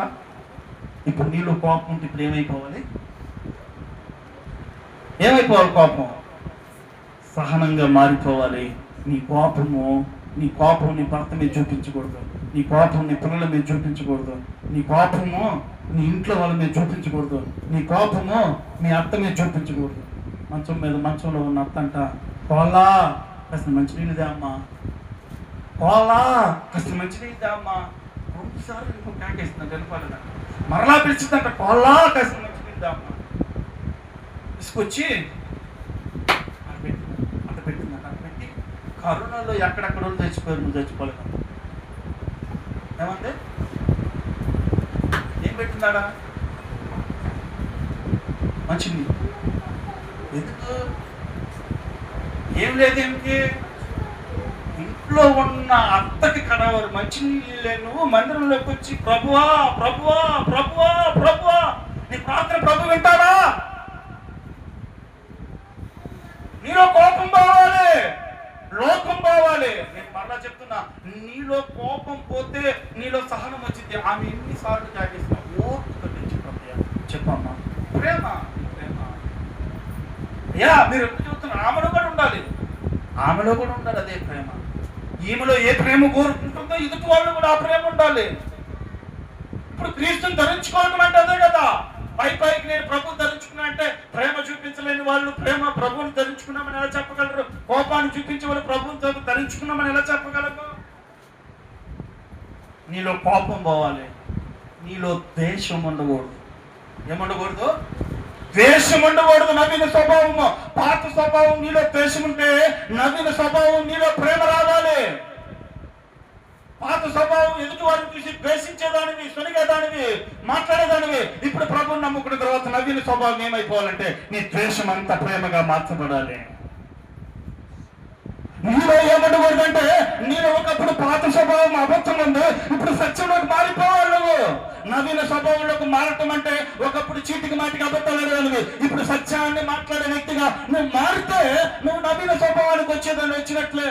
ఇప్పుడు నీళ్ళు కోపం ఉంటే ఇప్పుడు ఏమైపోవాలి? కోపం సహనంగా మారిపోవాలి. నీ కోపం నీ భర్త మీద చూపించకూడదు, నీ కోపం నీ పిల్లల మీద చూపించకూడదు, నీ కోపము నీ ఇంట్లో వాళ్ళ మీద చూపించకూడదు, నీ కోపము నీ అత్త మీద చూపించకూడదు. మంచంలో ఉన్న అత్త అంట, కోలా కాస్త మంచినీళ్ళు దా అమ్మా, కోలా కాస్త మంచినీళ్ళు దా అమ్మా. 2 సార్లు ఇంకో కాకేస్తుందంట, వెళ్ళిపోలేదా? మరలా పిలిచిందంట, కోలా కాస్త మంచినీళ్ళు దా అమ్మా. తీసుకొచ్చి అంత పెట్టిందంట. అంత పెట్టి కరోనాలో ఎక్కడెక్కడో చచ్చిపోయారు, నువ్వు చచ్చిపోలేదు. ఏమంటే ఏం పెట్టిందాడా? మంచినీళ్ళు. ఎందుకు? ఏం లేదేమిటి? ఇంట్లో ఉన్న అత్తకి కడవరు మంచినీళ్ళే, నువ్వు మందిరంలోకి వచ్చి ప్రభువా ప్రభువా ప్రభువా ప్రభువా నీ ప్రార్థన ప్రభు వింటారా? నీలో కోపం పోవాలి, లోకం పోవాలి. నేను మరలా చెప్తున్నా, నీలో కోపం పోతే నీలో సహనం వచ్చింది. ఆమె ఎన్నిసార్లు త్యాగేసిన ఓర్పుతో చెప్పమ్మా, ప్రేమ ప్రేమ. మీరు ఎప్పుడు చెప్తున్నారు? ఆమెలో కూడా ఉండాలి, ఆమెలో కూడా ఉండాలి అదే ప్రేమ. ఈమెలో ఏ ప్రేమ కోరుకుంటుందో ఎదుటి వాళ్ళు కూడా ఆ ప్రేమ ఉండాలి. ఇప్పుడు క్రీస్తుని ధరించుకోవడం అంటే అదే కదా. పైకి నేను ప్రభుని ధరించుకున్నా అంటే ప్రేమ చూపించలేని వాళ్ళు ప్రభుని ధరించుకున్నామని ఎలా చెప్పగలరు? కోపాన్ని చూపించే వాళ్ళు ప్రభుని ధరించుకున్నామని ఎలా చెప్పగలరు? నీలో కోపం పోవాలి, నీలో ద్వేషం ఉండకూడదు. ఏముండకూడదు? ద్వేషం ఉండకూడదు. నవీన స్వభావము, పాత స్వభావం నీలో ద్వేషం ఉంటే నవీన స్వభావం నీలో ప్రేమ రావాలి. పాత స్వభావం ఎదుటి వారిని చూసి ద్వేషించేదానివి, సొనిగేదానివి, మాట్లాడేదానివి. ఇప్పుడు ప్రభుని నమ్ముకున్న తర్వాత నవీన స్వభావం ఏమైపోవాలంటే నీ ద్వేషం అంతా ప్రేమగా మార్చబడాలి. నీలో ఏమండకూడదంటే నీలో ఒకప్పుడు పాత స్వభావం అబద్ధం ఉంది, ఇప్పుడు సత్యంలోకి మారిపోవాలి. నువ్వు నవీన స్వభావంలోకి మారటం అంటే ఒకప్పుడు చీటికి మాటికి అబద్ధాలు, ఇప్పుడు సత్యాన్ని మాట్లాడే వ్యక్తిగా నువ్వు మారితే నువ్వు నవీన స్వభావానికి వచ్చేదాన్ని వచ్చినట్లే.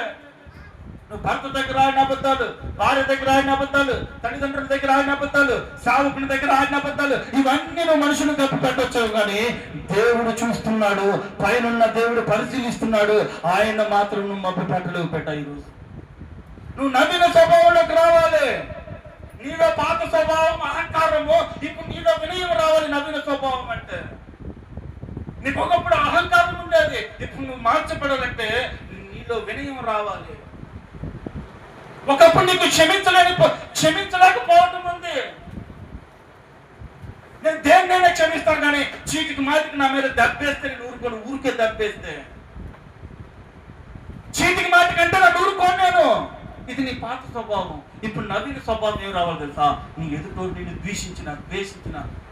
నువ్వు భర్త దగ్గర ఆడిన అబద్ధాలు, భార్య దగ్గర ఆడిన అబద్ధాలు, తల్లిదండ్రుల దగ్గర ఆడిన అబద్ధాలు, సేవకుని దగ్గర ఆడిన అబద్ధాలు, ఇవన్నీ నువ్వు మనుషులు తప్పు పెట్టొచ్చావు. కానీ దేవుడు చూస్తున్నాడు, పైన దేవుడు పరిశీలిస్తున్నాడు. ఆయన మాత్రం నువ్వు మబ్బు పెట్టలేవు. ఈరోజు నువ్వు నవీన స్వభావంలోకి రావాలి. నీలో పాత స్వభావం అహంకారము, ఇప్పుడు నీలో వినయం రావాలి. నవీన స్వభావం అంటే నీకు ఒకప్పుడు అహంకారం ఉండేది, ఇప్పుడు నువ్వు మార్చబడాలంటే నీలో వినయం రావాలి. ఒకప్పుడు నీకు క్షమించలేకపోవటం ఉంది. నేను దేన్నైనా క్షమిస్తాను, కానీ చీటికి మాటికి నా మీద దెబ్బేస్తే నేను ఊరుకోను. ఊరికే దెబ్బేస్తే చీటికి మాటికంటే నేను ఊరుకోను. నేను ఇది నీ పాత స్వభావం. ఇప్పుడు నవీన స్వభావం ఏం రావాలి తెలుసా? నీ ఎదుటోడు నిన్ను ద్వేషించిన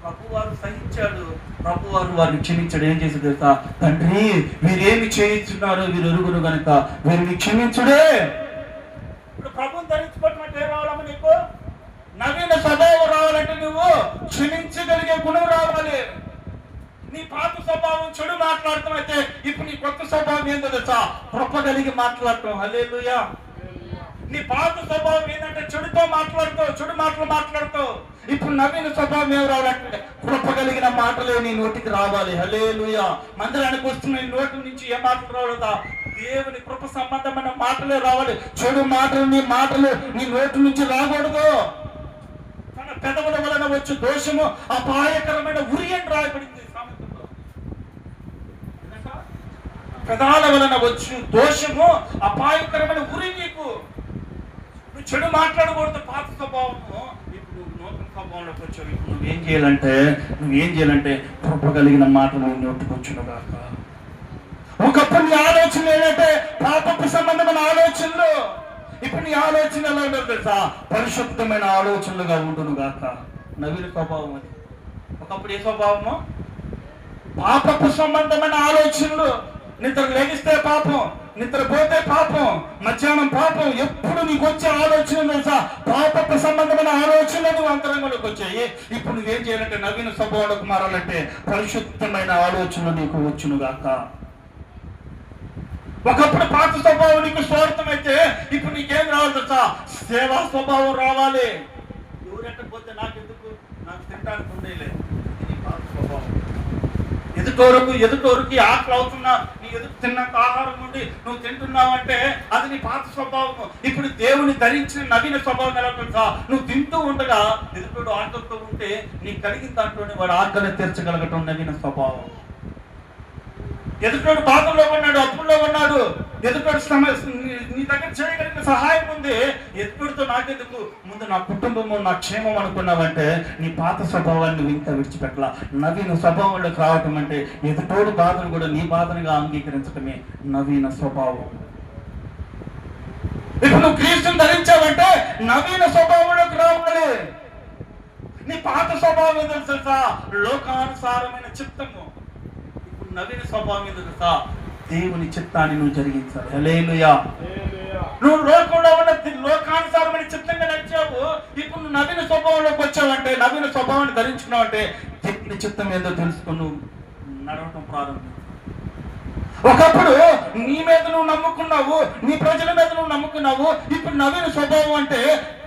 ప్రభువారు సహించాడు, ప్రభువారు వారిని క్షమించాడు. ఏం చేసి తెలుసా? తండ్రి వీరేమి చేయించున్నారో వీరు ఎరుగురు గనుక వీరిని క్షమించుడే. ఇప్పుడు ప్రభుని ధరించుకోవటం అంటే ఏం రావాలమ్మా? నీకు నవీన స్వభావం రావాలంటే నువ్వు క్షమించగలిగే గుణం రావాలి. నీ పాత స్వభావం చెడు మాట్లాడటం అయితే ఇప్పుడు నీ కొత్త స్వభావం ఏంటో తెలుసా? కృప కలిగి మాట్లాడటం. హల్లెలూయా. నీ పాత స్వభావం ఏంటంటే చెడు మాటలు మాట్లాడుతావు. ఇప్పుడు నవీన స్వభావం ఏం రావాలంటే కృప కలిగిన మాటలే నీ నోటికి రావాలి. హల్లెలూయా. మందిరానికి వస్తున్న నీ నోటి నుంచి ఏ మాటలు రావడదా? దేవుని కృప సంబంధమైన మాటలే రావాలి. చెడు మాటలు నీ నోటి నుంచి రాకూడదు. తన పెదవుల వలన వచ్చి దోషము అపాయకరమైన ఉరి అని రాయబడింది సామెతలో. పెదాల వలన వచ్చి దోషము అపాయకరమైన ఉరి. నీకు నువ్వు చెడు మాట్లాడకూడదు. పాత స్వభావము ఇప్పుడు నూతన స్వభావంలోకి వచ్చావు. ఇప్పుడు నువ్వేం చేయాలంటే కృప కలిగిన మాటలు నోటికొచ్చును గాక. ఒకప్పుడు నీ ఆలోచన ఏంటంటే పాపపు సంబంధమైన ఆలోచనలు, ఇప్పుడు నీ ఆలోచన ఎలా ఉండదు తెలుసా? పరిశుద్ధమైన ఆలోచనలుగా ఉండును గాక. నవీన స్వభావం అది. ఒకప్పుడు ఏ స్వభావము? పాపపు సంబంధమైన ఆలోచనలు. నిద్ర లేగిస్తే పాపం, నిద్ర పోతే పాపం, మధ్యాహ్నం పాపం. ఎప్పుడు నీకు వచ్చే ఆలోచన తెలుసా? పాపపు సంబంధమైన ఆలోచనలు నువ్వు అంతరంగంలోకి వచ్చాయి. ఇప్పుడు నువ్వేం చేయాలంటే నవీన స్వభావంలోకి మారాలంటే పరిశుద్ధమైన ఆలోచనలు నీకు వచ్చును గాక. ఒకప్పుడు పాత స్వభావం నీకు స్వార్థమైతే ఇప్పుడు నీకేం రావాలి తెలుసా? సేవా స్వభావం రావాలి. ఎవరెట్టకపోతే నాకెందుకు, నాకు తినడానికి ఉండేలేదు. ఇది పాత స్వభావం. ఎదుటోరుకి ఆకలి అవుతున్నా నీ ఎదురు తిన్న ఆహారం నుండి నువ్వు తింటున్నావంటే అది నీ పాత స్వభావము. ఇప్పుడు దేవుని ధరించిన నవీన స్వభావం ఎలా తెలుసా? నువ్వు తింటూ ఉండగా ఎదుటోడు ఆకలితో ఉంటే నీకు కలిగిన దాంట్లోనే వాడు ఆకలిని తీర్చగలగటం నవీన స్వభావం. ఎదుటోడు బాధల్లో ఉన్నాడు, అప్పుల్లో ఉన్నాడు, ఎదుటోడు నీ దగ్గర చేయగలిగిన సహాయం ఉంది. ఎదుటోడితో నాకెందుకు, ముందు నా కుటుంబము నా క్షేమం అనుకున్నావంటే నీ పాత స్వభావాన్ని నువ్వు ఇంకా విడిచిపెట్టలా. నవీన స్వభావంలోకి రావటం అంటే ఎదుటోడు బాధను కూడా నీ బాధనుగా అంగీకరించడమే నవీన స్వభావం. ఇప్పుడు నువ్వు క్రీస్తుని ధరించావంటే నవీన స్వభావంలోకి రావాలి. నీ పాత స్వభావం తెలుసా? లోకానుసారమైన చిత్తము. నవీన స్వభావం మీద దేవుని చిత్తాన్ని నువ్వు జరిగించాలి. హల్లెలూయా. నువ్వు లోకంలో ఉన్న లోకానుసారమైన చిత్తంగా నడిచావు, ఇప్పుడు నువ్వు నవీన స్వభావంలోకి వచ్చావంటే, నవీన స్వభావాన్ని ధరించుకున్నావు అంటే దేవుని చిత్తం ఏదో తెలుసుకొని నువ్వు నడవటం ప్రారంభం. ఒకప్పుడు నీ మీద నువ్వు నమ్ముకున్నావు, నీ ప్రజల మీద నువ్వు నమ్ముకున్నావు. ఇప్పుడు నవీన స్వభావం అంటే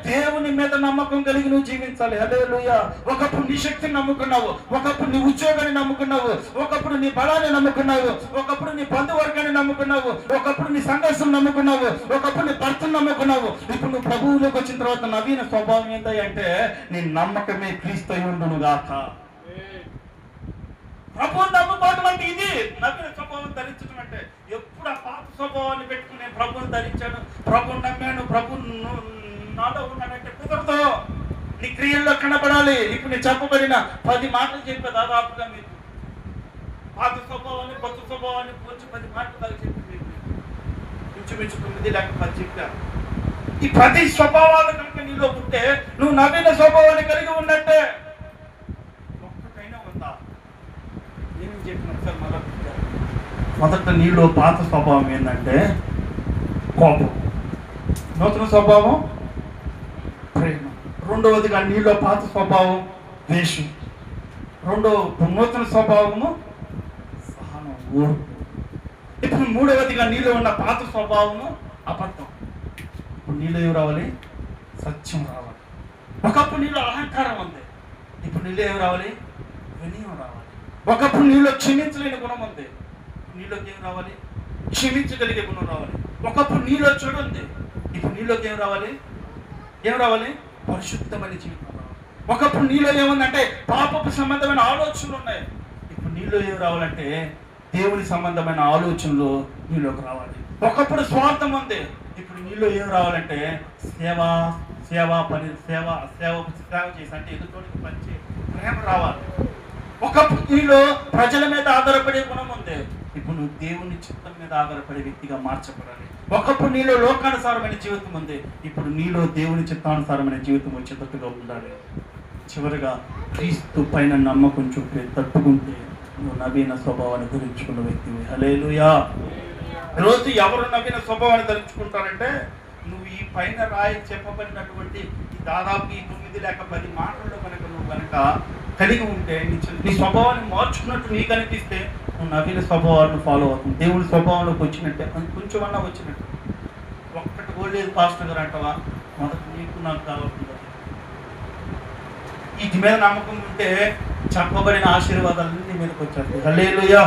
దేవుని మీద నమ్మకం కలిగి నువ్వు జీవించాలి. హల్లెలూయా. ఒకప్పుడు నీ శక్తిని నమ్ముకున్నావు, ఒకప్పుడు నీ ఉద్యోగాన్ని నమ్ముకున్నావు, ఒకప్పుడు నీ బలాన్ని నమ్ముకున్నావు, ఒకప్పుడు నీ బంధువర్గాన్ని నమ్ముకున్నావు, ఒకప్పుడు నీ సంఘర్షణ నమ్ముకున్నావు, ఒకప్పుడు నీ భర్తను నమ్ముకున్నావు. ఇప్పుడు నువ్వు ప్రభువులోకి వచ్చిన తర్వాత నవీన స్వభావం ఏంటంటే నీ నమ్మకమే క్రీస్తు అయి ఉండును గాక. ప్రభువుని నమ్ముకోవడం అంటే ఇది నవీన స్వభావం ధరించడం అంటే. ఎప్పుడు ఆ పాత స్వభావాన్ని పెట్టుకుని ప్రభువుని ధరించాను, ప్రభువుని నమ్మాను, ప్రభువుని నాలో ఉన్నానంటే కుదరదు. నీ క్రియల్లో కనబడాలి. ఇప్పుడు నేను చెప్పబడిన 10 మాటలు చెప్పే దాదాపుగా మీరు పాత స్వభావాన్ని కొత్త స్వభావాన్ని కొంచెం 10 మాటలు దాకా చెప్పి ఇంచుమించు 9 లేక 10 చెప్పారు. ఈ 10 స్వభావాలు కనుక నీలో ఉంటే నువ్వు నవీన స్వభావాన్ని కలిగి ఉన్నట్టే. ఒక్కటైనా ఉందా? నేను చెప్పిన సార్ మొదట నీలో పాత స్వభావం ఏంటంటే కోపం, నూతన స్వభావం ప్రేమ. రెండవదిగా నీలో పాత స్వభావం ద్వేషం, నూతన స్వభావము సహనం, ఓర్పు. ఇప్పుడు మూడవదిగా నీలో ఉన్న పాత స్వభావము అబద్ధం. ఇప్పుడు నీలో ఏమి రావాలి? సత్యం రావాలి. ఒకప్పుడు నీలో అహంకారం ఉంది, ఇప్పుడు నీలో ఏమి రావాలి? వినయం రావాలి. ఒకప్పుడు నీలో క్షమించలేని గుణం ఉంది, నీలోకి ఏం రావాలి? క్షమించగలిగే గుణం రావాలి. ఒకప్పుడు నీలో చెడు ఉంది, ఇప్పుడు నీలోకి ఏం రావాలి? పరిశుద్ధమైన జీవితం రావాలి. ఒకప్పుడు నీలో ఏముందంటే పాపపు సంబంధమైన ఆలోచనలు ఉన్నాయి, ఇప్పుడు నీలో ఏం రావాలంటే దేవుని సంబంధమైన ఆలోచనలు నీలోకి రావాలి. ఒకప్పుడు స్వార్థం ఉంది, ఇప్పుడు నీలో ఏం రావాలంటే సేవ చేసి అంటే ఎదుటోడికి పంచి ప్రేమ రావాలి. ఒకప్పుడు నీలో ప్రజల మీద ఆధారపడే గుణం ఉంది, ఇప్పుడు నువ్వు దేవుని చిత్తం మీద ఆధారపడే వ్యక్తిగా మార్చబడాలి. ఒకప్పుడు నీలో లోకానుసారమైన జీవితం ఉంది, ఇప్పుడు నీలో దేవుని చిత్తానుసారమైన జీవితం వచ్చేటట్టుగా ఉండాలి. చివరిగా క్రీస్తు పైన నమ్మకం చూపే తట్టుకుంటే నువ్వు నవీన స్వభావాన్ని ధరించుకున్న వ్యక్తివి. హల్లెలూయా. రోజు ఎవరు నవీన స్వభావాన్ని ధరించుకుంటారంటే నువ్వు ఈ పైన రాయి చెప్పబడినటువంటి దాదాపు ఈ 9 లేక 10 మాటల్లో కనుక కలిగి ఉంటే నీ స్వభావాన్ని మార్చుకున్నట్టు నీకు అనిపిస్తే నువ్వు నవీన స్వభావాన్ని ఫాలో అవుతుంది. దేవుడి స్వభావంలోకి వచ్చినట్టే, కొంచెమన్నా వచ్చినట్టు. ఒక్కటి గోల్డేజ్ పాస్టర్ గారు అంటావా? మొదట నీకు నాకు కావాలి. వీటి మీద నమ్మకం ఉంటే చెప్పబడిన ఆశీర్వాదాలు నీ మీదకి వచ్చాయి. హల్లెలూయా.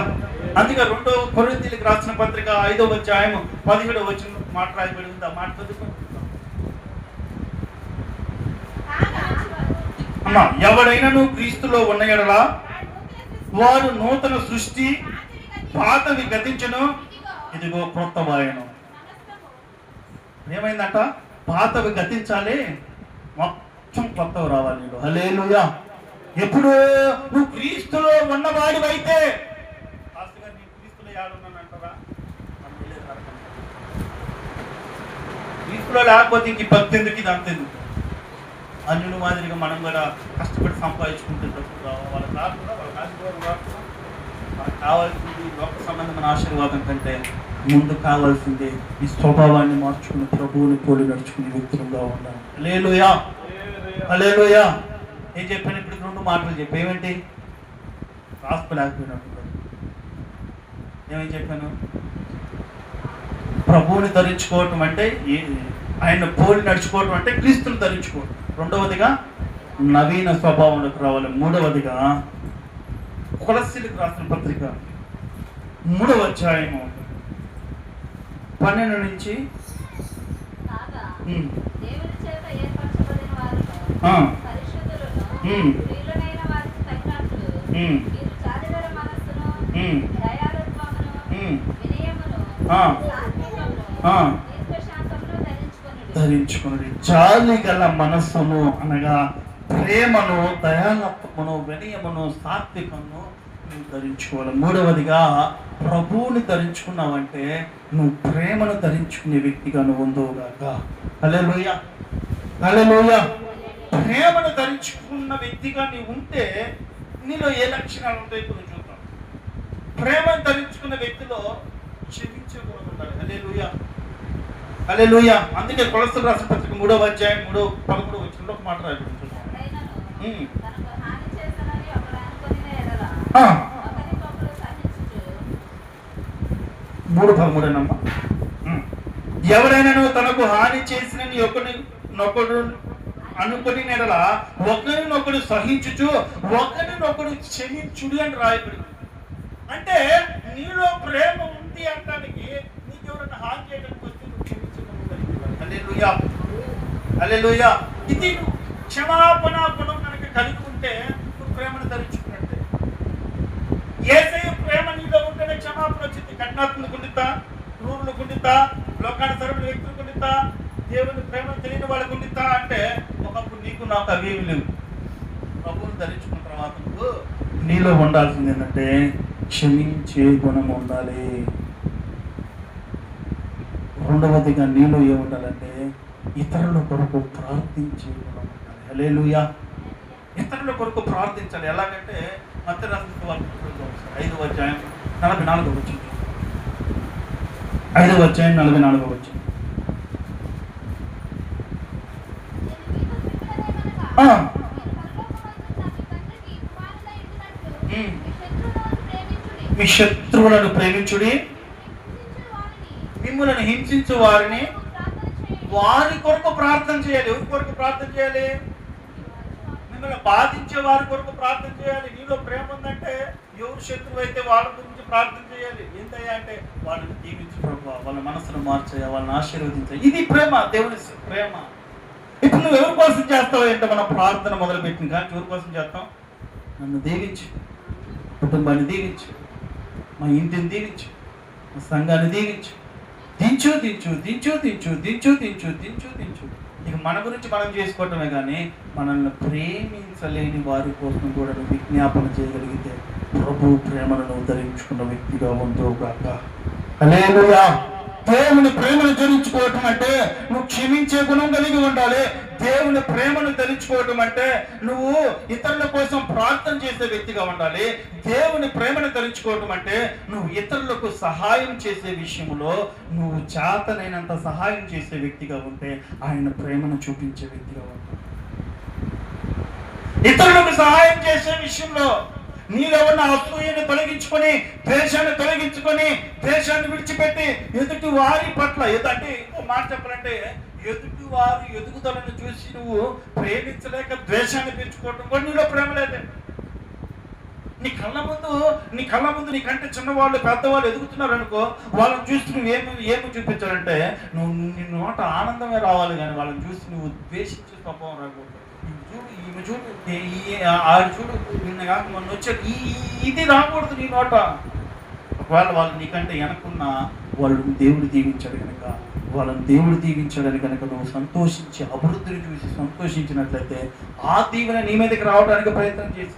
అందుకే 2 కొరింథీయులకు రాసిన పత్రిక 5వ అధ్యాయం 17వ వచనం మాట రాయబడి ఉంది. ఆ మాట చదువుకుంటున్నాం. అమ్మా, ఎవడైనా క్రీస్తులో ఉన్న యెడల వారు నూతన సృష్టి, పాతవి గతించును, ఇదిగో క్రొత్తవాయెను. ఏమైందంట? పాతవి గతించాలి, మొత్తం కొత్తవి రావాలి. హల్లెలూయా. ఎప్పుడు నువ్వు క్రీస్తులో ఉన్నవాడివైతే, క్రీస్తులో ఏడున్నానంటారా? క్రీస్తులో లేకపోతే ఇంక 18కి ఇది అంతెందుకు? అన్యుల మాదిరిగా మనం కూడా కష్టపడి సంపాదించుకుంటుంటాం. వాళ్ళకి రాకుండా వాళ్ళకి కావాల్సింది లోక సంబంధమైన ఆశీర్వాదం కంటే ముందు కావాల్సింది ఈ స్వభావాన్ని మార్చుకుని ప్రభువుని పోలి నడుచుకునే వ్యక్తులుగా ఉండాలి. హల్లెలూయా. హల్లెలూయా. ఏం చెప్పాను? ఇప్పుడు 2 మాటలు చెప్పి ఏమేంటి? రాసుకోలేకపోయినట్టు ఏమేం చెప్పాను? ప్రభువుని ధరించుకోవటం అంటే ఆయన పోలి నడుచుకోవటం అంటే క్రీస్తుని ధరించుకోవటం. రెండవదిగా నవీన స్వభావంలోకి రావాలి. మూడవదిగా కొలస్సీలకు రాసిన పత్రిక 3వ అధ్యాయము 12 నుంచి ధరించుకున్నది. జాలి గల మనస్సును అనగా ప్రేమను, దయాలత్వమును, వినయమును, సాత్వికమును నువ్వు ధరించుకోవాలి. మూడవదిగా ప్రభువుని ధరించుకున్నావంటే నువ్వు ప్రేమను ధరించుకునే వ్యక్తిగా నువ్వు ఉందోగాక. హల్లెలూయా. హల్లెలూయా. ప్రేమను ధరించుకున్న వ్యక్తిగా నీవు ఉంటే నీలో ఏ లక్షణాలు ఉంటాయి ఇప్పుడు చూద్దాం. ప్రేమను ధరించుకున్న వ్యక్తిలో క్షమించే గుణం ఉండాలి. హల్లెలూయా, హల్లెలూయా. అందుకే కొలస్సీయులకు రాసిన పత్రిక 3వ అధ్యాయం 3:11 వచనంలో ఒక మాట రాయబడింది. 3:13 ఎవరైనాను తనకు హాని చేసిన ఒకరినొకడు అనుకుని నెడల ఒకరినొకడు సహించుచు ఒకరినొకడు క్షమించుడు అని రాయబడింది. అంటే నీలో ప్రేమ ఉంది అనడానికి నీకు ఎవరైనా హాని చేయడానికి వస్తే నువ్వు క్షమించగలుగుతావు. హల్లెలూయా, హల్లెలూయా. ఇది నువ్వు క్షమాపణ గుణం కనుక కలిగి ఉంటే నువ్వు ప్రేమను ధరించుకున్నట్టే. యేసయ్య ప్రేమ నీలో ఉంటేనే క్షమాపణ వచ్చింది. కఠినాత్మకు ఉండితా, క్రూరులకు ఉండితా, లోకానుసరమైన వ్యక్తులకు ఉండితా, దేవుని ప్రేమ తెలియని వాళ్ళకు ఉండితా అంటే ఒకప్పుడు నీకు నాకు అవేమి లేవు. ప్రభువుని ధరించుకున్న తర్వాత నువ్వు నీలో ఉండాల్సింది ఏంటంటే క్షమించే గుణం ఉండాలి. రెండవదిగా నీలో ఏముండాలంటే ఇతరుల కొరకు ప్రార్థించే గుణం ఉండాలి. హల్లెలూయా. ఇతరుల కొరకు ప్రార్థించాలి. ఎలాగంటే మత్తయి రాసిన సువార్త 5వ అధ్యాయం 44వ వచనం. 5వ అధ్యాయం 44వ వచనం. మీ శత్రువులను ప్రేమించుడి, మిమ్మల్ని హింసించు వారిని వారి కొరకు ప్రార్థన చేయాలి. ఎవరి కొరకు ప్రార్థన చేయాలి? మిమ్మల్ని బాధించే వారి కొరకు ప్రార్థన చేయాలి. నీలో ప్రేమ ఉందంటే ఎవరు శత్రువు అయితే వాళ్ళ గురించి ప్రార్థన చేయాలి. ఏంటయ్యా అంటే వాళ్ళని దీవించు ప్రభు, వాళ్ళ మనసును మార్చేయ, వాళ్ళని ఆశీర్వదించాలి. ఇది ప్రేమ, దేవుని ప్రేమ. ఇప్పుడు నువ్వు ఎవరి కోసం చేస్తావు అంటే మనం ప్రార్థన మొదలుపెట్టింది కానీ ఎవరి కోసం చేస్తాం? నన్ను దీవించు, కుటుంబాన్ని దీవించు, మా ఇంటిని దీవించు, మా సంఘాన్ని దీవించు, దించు దించు దించు దించు దించు దించు దించు దించు. ఇక మన గురించి మనం చేసుకోవటమే కానీ మనల్ని ప్రేమించలేని వారి కోసం కూడా విజ్ఞాపన చేయగలిగితే ప్రభు ప్రేమను ధరించుకున్న వ్యక్తిగా ఉందో కాక. హల్లెలూయా. దేవుని ప్రేమను ధరించుకోవటం అంటే నువ్వు క్షమించే గుణం కలిగి ఉండాలి. దేవుని ప్రేమను ధరించుకోవటం అంటే నువ్వు ఇతరుల కోసం ప్రార్థన చేసే వ్యక్తిగా ఉండాలి. దేవుని ప్రేమను ధరించుకోవటం అంటే నువ్వు ఇతరులకు సహాయం చేసే విషయంలో నువ్వు చేతనైనంత సహాయం చేసే వ్యక్తిగా ఉంటే ఆయన ప్రేమను చూపించే వ్యక్తిగా ఉంటావు. ఇతరులకు సహాయం చేసే విషయంలో నీలో ఉన్న అసూయని తొలగించుకొని, ద్వేషాన్ని తొలగించుకొని, ద్వేషాన్ని విడిచిపెట్టి ఎదుటి వారి పట్ల అంటే ఇంకో మాట చెప్పాలంటే ఎదుటి వారి ఎదుగుదలను చూసి నువ్వు ప్రేమించలేక ద్వేషాన్ని పెంచుకోవటం కూడా నీలో ప్రేమ లేదే. నీ కళ్ళ ముందు నీకంటే చిన్నవాళ్ళు పెద్దవాళ్ళు ఎదుగుతున్నారు అనుకో, వాళ్ళని చూసి నువ్వు ఏమి చూపించాలంటే నువ్వు నీ నోట ఆనందమే రావాలి కానీ వాళ్ళని చూసి నువ్వు ద్వేషించే స్వభావం రాకూడదు. చూడు, ఈమె చూడు, ఆడు చూడు, నిన్న కాక మొన్న వచ్చాడు, ఇది రాకూడదు నీ నోట. ఒకవేళ వాళ్ళు నీకంటే వెనకున్న వాళ్ళు దేవుడు దీవించాడు కనుక, వాళ్ళని దేవుడు దీవించాడని కనుక నువ్వు సంతోషించి అభివృద్ధిని చూసి సంతోషించినట్లయితే ఆ దీవెన నీ మీదకి రావడానికి ప్రయత్నం చేసి,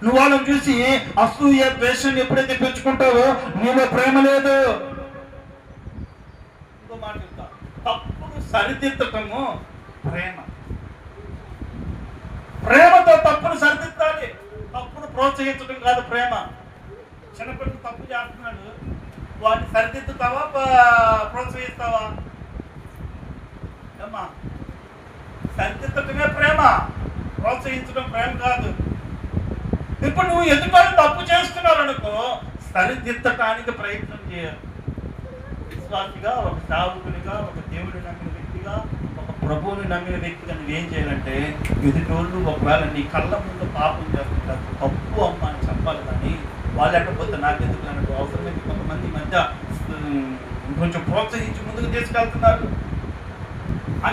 నువ్వు వాళ్ళని చూసి అసూయ ద్వేషాన్ని ఎప్పుడైతే పెంచుకుంటావో నీలో ప్రేమ లేదు. ఇంకో మాట చెప్తా, తప్పును సరిదిద్దటము ప్రేమ. ప్రేమతో తప్పును సరిదిద్దాలి, తప్పును ప్రోత్సహించడం కాదు ప్రేమ. చిన్నపిల్లలు తప్పు చేస్తున్నాడు, వాడిని సరిదిద్దుతావా ప్రోత్సహిస్తావా? ఏమ్మా, సరిదిద్దటమే ప్రేమ, ప్రోత్సహించడం ప్రేమ కాదు. ఇప్పుడు నువ్వు ఎదుటి తప్పు చేస్తున్నావు అనుకో, సరిదిద్దటానికి ప్రయత్నం చేయాలి. విశ్వాసిగా, ఒక సేవకునిగా, ఒక దేవుడిని నమ్మిన వ్యక్తిగా, ఒక ప్రభువుని నమ్మిన వ్యక్తిగా నువ్వేం చేయాలంటే ఎదుటోళ్ళు ఒకవేళ నీ కళ్ళ ముందు పాపం చేస్తుంటారు, తప్పు అమ్మ అని చెప్పాలి. కానీ వాళ్ళు లేకపోతే నాకెందుకు అన్నట్టు అవసరమైతే కొంతమంది మధ్య కొంచెం ప్రోత్సహించి ముందుకు తీసుకెళ్తున్నారు.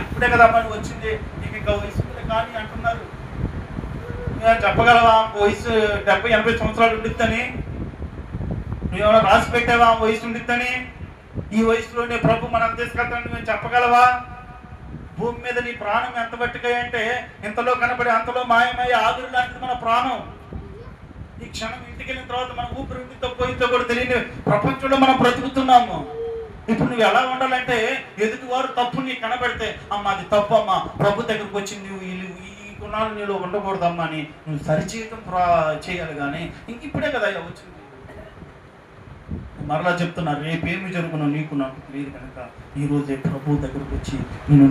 ఇప్పుడే కదా అమ్మ నువ్వు వచ్చింది, నీకు ఇంకా వయసు కానీ అంటున్నారు. చెప్పగలవా వయసు 70-80 సంవత్సరాలు ఉండిద్దని? నువ్వేమైనా రాసి పెట్టావా వయసు ఉండిద్దని? ఈ వయసులోనే ప్రభు మనం తీసుకెళ్తాను నువ్వు చెప్పగలవా? భూమి మీద నీ ప్రాణం ఎంత బట్టిగా అంటే ఇంతలో కనబడి అంతలో మాయమయ్యే ఆదురు లాంటిది మన ప్రాణం. ఈ క్షణం ఇంటికి వెళ్ళిన తర్వాత మన ఊపిరి ఉండితో పోయిందో కూడా తెలియని ప్రపంచంలో మనం బ్రతుకుతున్నాము. ఇప్పుడు నువ్వు ఎలా ఉండాలంటే ఎదుటి వారు తప్పు నీకు కనబడితే అమ్మ అది తప్పు అమ్మ, ప్రభు దగ్గరకు వచ్చి నువ్వు ఈ గుణాలు నీలో ఉండకూడదమ్మా అని నువ్వు సరిచేయటం చేయాలి. కానీ ఇంక ఇప్పుడే కదా వచ్చింది, మరలా చెప్తున్నా, రేపేమి జరుగునో నీకు నాకు తెలియదు కనుక ఈరోజే ప్రభు దగ్గరకు వచ్చి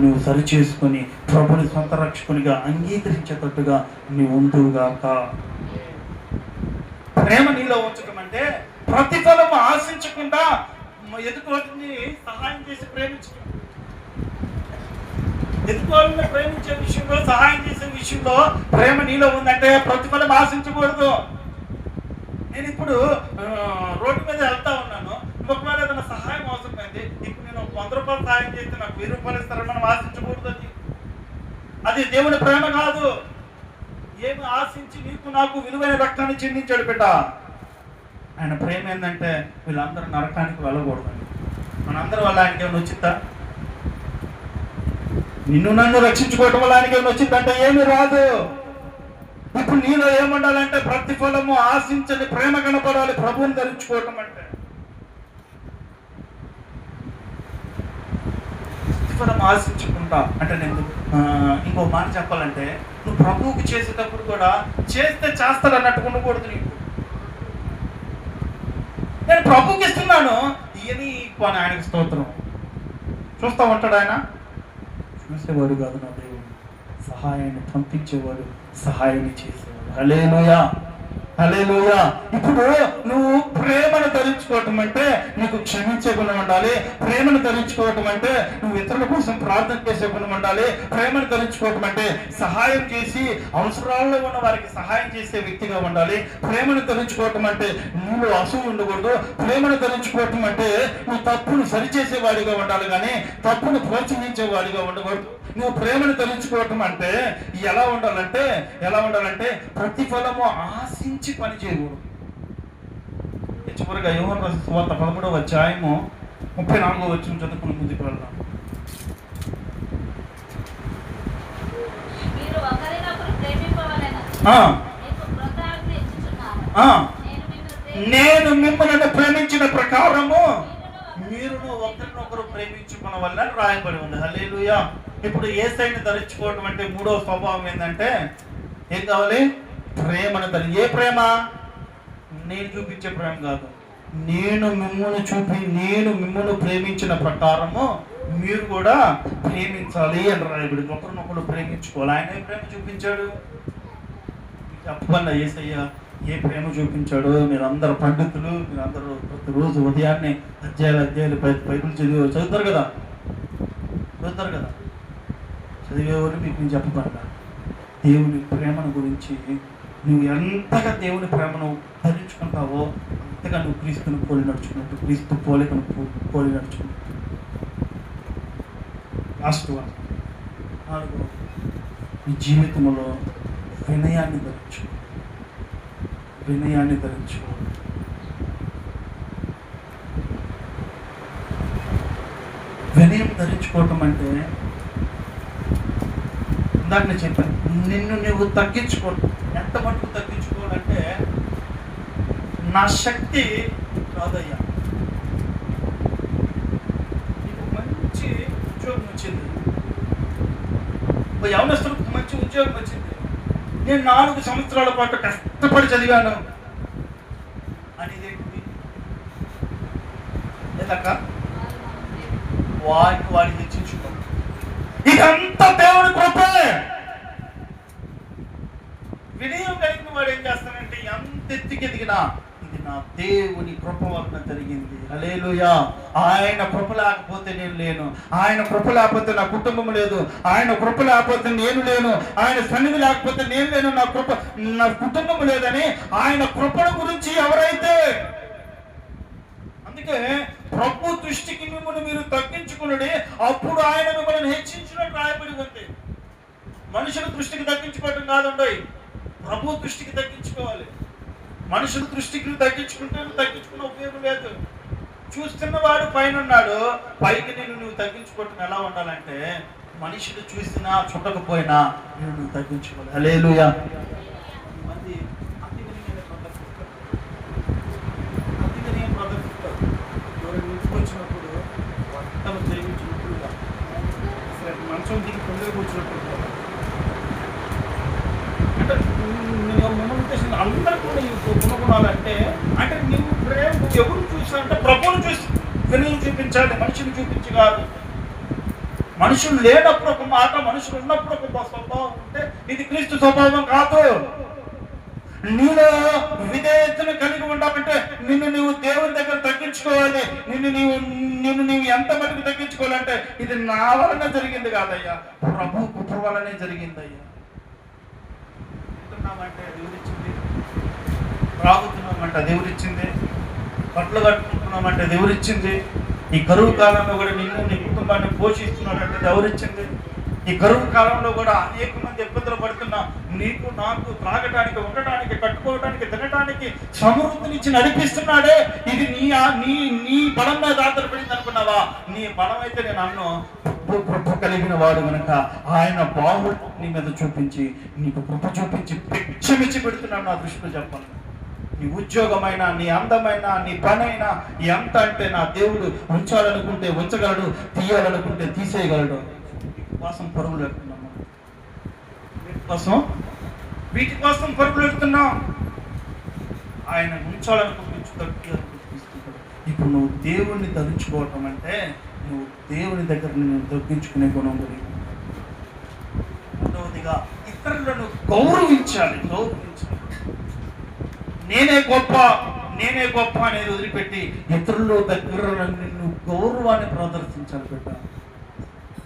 నువ్వు సరి చేసుకొని ప్రభుని సొంత రక్షకునిగా అంగీకరించేటట్టుగా నీవు ఉంటుగాక. ప్రేమ నీలో ఉంచటం అంటే ప్రతిఫలం ఆశించకుండా ఎదుటిని సహాయం చేసి ప్రేమించడం. ఎదుటిని ప్రేమించే విషయంలో, సహాయం చేసే విషయంలో ప్రేమ నీలో ఉందంటే ప్రతిఫలం ఆశించకూడదు. నేను ఇప్పుడు రోడ్డు మీద వెళ్తా ఉన్నాను, ఒకవేళ ఏదైనా సహాయం అవసరమైంది, ఇప్పుడు నేను 100 రూపాయలు సహాయం చేస్తే నాకు 1000 రూపాయలు ఇస్తారని మనం ఆశించకూడదు. అది దేవుని ప్రేమ కాదు. ఏమి ఆశించి నీకు నాకు విలువైన రక్తాన్ని చెందించాడు బిడ్డ. ఆయన ప్రేమ ఏంటంటే వీళ్ళందరూ నరకానికి వెళ్ళకూడదండి. మనందరి వల్ల ఆయనకి ఏమైనా వచ్చిందా? నిన్ను నన్ను రక్షించుకోవటం వల్ల ఆయనకి ఏమైనా వచ్చిందంటే ఏమి రాదు. ఇప్పుడు నీలో ఏముండాలంటే ప్రతిఫలము ఆశించని ప్రేమ కనపడాలి ప్రభువుని ధరించుకోవటం అంటే. ప్రతిఫలం ఆశించకుండా అంటే నేను ఇంకో మాట చెప్పాలంటే, నువ్వు ప్రభువుకి చేసేటప్పుడు కూడా చేస్తే చేస్తాడు అన్నట్టు ఉండకూడదు. నేను ప్రభువుకి ఇస్తున్నాను ఇవన్నీ అని ఆయనకి స్తోత్రం. చూస్తూ ఉంటాడు ఆయన. చూసేవాడు కాదు నా దేవుడు, సహాయాన్ని పంపించేవాడు, సహాయాన్ని చేసేవాడు. హల్లెలూయా, హల్లెలూయా. ఇప్పుడు నువ్వు ప్రేమను ధరించుకోవటం అంటే నీకు క్షమించే గుణం ఉండాలి. ప్రేమను ధరించుకోవటం అంటే నువ్వు ఇతరుల కోసం ప్రార్థన చేసే గుణం ఉండాలి. ప్రేమను ధరించుకోవటం అంటే సహాయం చేసి అవసరాల్లో ఉన్న వారికి సహాయం చేసే వ్యక్తిగా ఉండాలి. ప్రేమను ధరించుకోవటం అంటే నీలో అసూయ ఉండకూడదు. ప్రేమను ధరించుకోవటం అంటే నువ్వు తప్పును సరిచేసేవాడిగా ఉండాలి, కానీ తప్పును ప్రోత్సహించేవాడిగా ఉండకూడదు. నువ్వు ప్రేమను ధరించుకోవటం అంటే ఎలా ఉండాలంటే ప్రతిఫలము ఆశించి పని చేయకూడదు. చివరిగా యోహాను రాసిన సువార్త 13వ అధ్యాయము 34వ వచనం చదువుకుని ముందుకు వెళ్దాం. నేను మిమ్మల్ని ప్రేమించిన ప్రకారము మీరును ఒకరినొకరు ప్రేమించుకున్న వల్ల రాయబడి ఉంది. హల్లెలూయా. ఇప్పుడు యేసయ్యని ధరించుకోవడం అంటే మూడవ స్వభావం ఏంటంటే ఏం కావాలి? ప్రేమను ధరించి. ఏ ప్రేమ? నేను చూపించే ప్రేమ కాదు. నేను మిమ్మల్ని ప్రేమించిన ప్రకారము మీరు కూడా ప్రేమించాలి అని రాయబడి. ఒకరినొకరు ప్రేమించుకోవాలి. ఆయన ఏ ప్రేమ చూపించాడు చెప్పకుండా? యేసయ్య ఏ ప్రేమ చూపించాడు? మీరందరూ పండితులు, మీరందరూ ప్రతిరోజు ఉదయాన్నే అధ్యాయాలు బైబిల్ చదువుతారు కదా. చదివేవారు మీకు నేను చెప్పకుండా దేవుని ప్రేమను గురించి నువ్వు ఎంతగా దేవుని ప్రేమను ధరించుకుంటావో అంతగా నువ్వు క్రీస్తుని పోలి నడుచుకున్నట్టు, క్రీస్తు పోలికను పోలి నడుచుకున్నట్టు. లాస్ట్ వన్, నీ జీవితంలో వినయాన్ని ధరించు. వినయం ధరించుకోవటం అంటే ఇందాక నేను చెప్పాను, నిన్ను నువ్వు తగ్గించుకోవడం. ఎంత మటుకు తగ్గించుకోవాలంటే నా శక్తి కాదయ్యా. నీకు మంచి ఉద్యోగం వచ్చింది, యవనస్తులకు మంచి ఉద్యోగం వచ్చింది, నేను 4 సంవత్సరాల పాటు కష్టపడి చదివాను అనేది ఏదక్క వాడిని హెచ్చించుకో. ఇదంతా దేవుని కృపే. వినయం కలిగిన వాడు ఏం చేస్తానంటే ఎంత ఎత్తికెదిగినా ఇది నా దేవుని కృప వలన జరిగింది. హల్లెలూయా. ఆయన కృప లేకపోతే నేను లేను, ఆయన కృప లేకపోతే నా కుటుంబం లేదు, ఆయన కృప లేకపోతే నేను లేను, ఆయన సన్నిధి లేకపోతే నేను లేను, నా కుటుంబం లేదని ఆయన కృపను గురించి ఎవరైతే. అందుకే ప్రభు దృష్టికి మిమ్మల్ని మీరు తగ్గించుకున్నది, అప్పుడు ఆయన మిమ్మల్ని హెచ్చించినట్టు రాయబడి ఉంది. మనుషుల దృష్టికి తగ్గించుకోవటం కాదండి, ప్రభు దృష్టికి తగ్గించుకోవాలి. మనుషుల దృష్టికి తగ్గించుకున్న ఉపయోగం లేదు. చూస్తున్నవాడు పైన ఉన్నాడు, పైకి నువ్వు తగ్గించుకోవటం ఎలా ఉండాలంటే మనుషులు చూసినా చూడకపోయినా నువ్వు తగ్గించుకోవాలి. హల్లెలూయా. వచ్చినప్పుడు వంటలు జరిగించినప్పుడు మంచం దిగి తొందరగా కూర్చున్నప్పుడు అంటే అందరికీ గుణగుణాలంటే అంటే నువ్వు ప్రేమ ఎవరు చూసినా అంటే వినయం చూపించాలి, మనిషిని చూపించి కాదు. మనుషులు లేనప్పుడు ఒక మాట, మనుషులు ఉన్నప్పుడు ఒక స్వభావం ఉంటే ఇది క్రీస్తు స్వభావం కాదు. నీలో విధేయతను కలిగి ఉండాలంటే నిన్ను నీవు దేవుని దగ్గర తగ్గించుకోవాలి. నిన్ను నీవు ఎంత మటుకు తగ్గించుకోవాలంటే ఇది నా వలన జరిగింది కాదయ్యా, ప్రభు కృప వలనే జరిగిందయ్యా. తింటున్నామంటే దేవుడిచ్చింది, త్రాగుతున్నామంటే దేవుడిచ్చింది, బట్టలు కట్టుకుంటున్నామంటే దేవుడిచ్చింది. ఈ కరువు కాలంలో కూడా నిన్ను నీ కుటుంబాన్ని పోషిస్తున్నాడంటే దేవుడిచ్చింది. ఈ కరువు కాలంలో కూడా అనేక మంది ఇబ్బందులు పడుతున్నా నీకు నాకు త్రాగటానికి, ఉండటానికి, కట్టుకోవడానికి, తినడానికి సమృద్ధినిచ్చి నడిపిస్తున్నాడే. ఇది నీ బలం మీద ఆధారపడింది అనుకున్నావా? నీ బలం అయితే నేను అన్ను కృప కలిగిన వాడు కనుక ఆయన బాహుడు నీ మీద చూపించి, నీకు కృప చూపించి పిచ్చమిచ్చి పెడుతున్నాడు. నా దృష్టిలో చెప్పాలి, నీ ఉద్యోగమైనా, నీ అందమైనా, నీ పనైనా ఎంత అంటే నా దేవుడు ఉంచాలనుకుంటే ఉంచగలడు, తీయాలనుకుంటే తీసేయగలడు. కోసం పరుగులు పెడుతున్నాం, వీటి కోసం పరుగులు పెడుతున్నాం. ఆయన ఉంచాలనుకుంటే ఇప్పుడు నువ్వు దేవుణ్ణి తగ్గించుకోవటం అంటే నువ్వు దేవుని దగ్గర నువ్వు తగ్గించుకునే గుణం గురించి. రెండవదిగా ఇతరులను గౌరవించాలి. నేనే గొప్ప అనేది వదిలిపెట్టి ఇతరుల దగ్గర నిన్ను గౌరవాన్ని ప్రదర్శించాలి. బిడ్డ,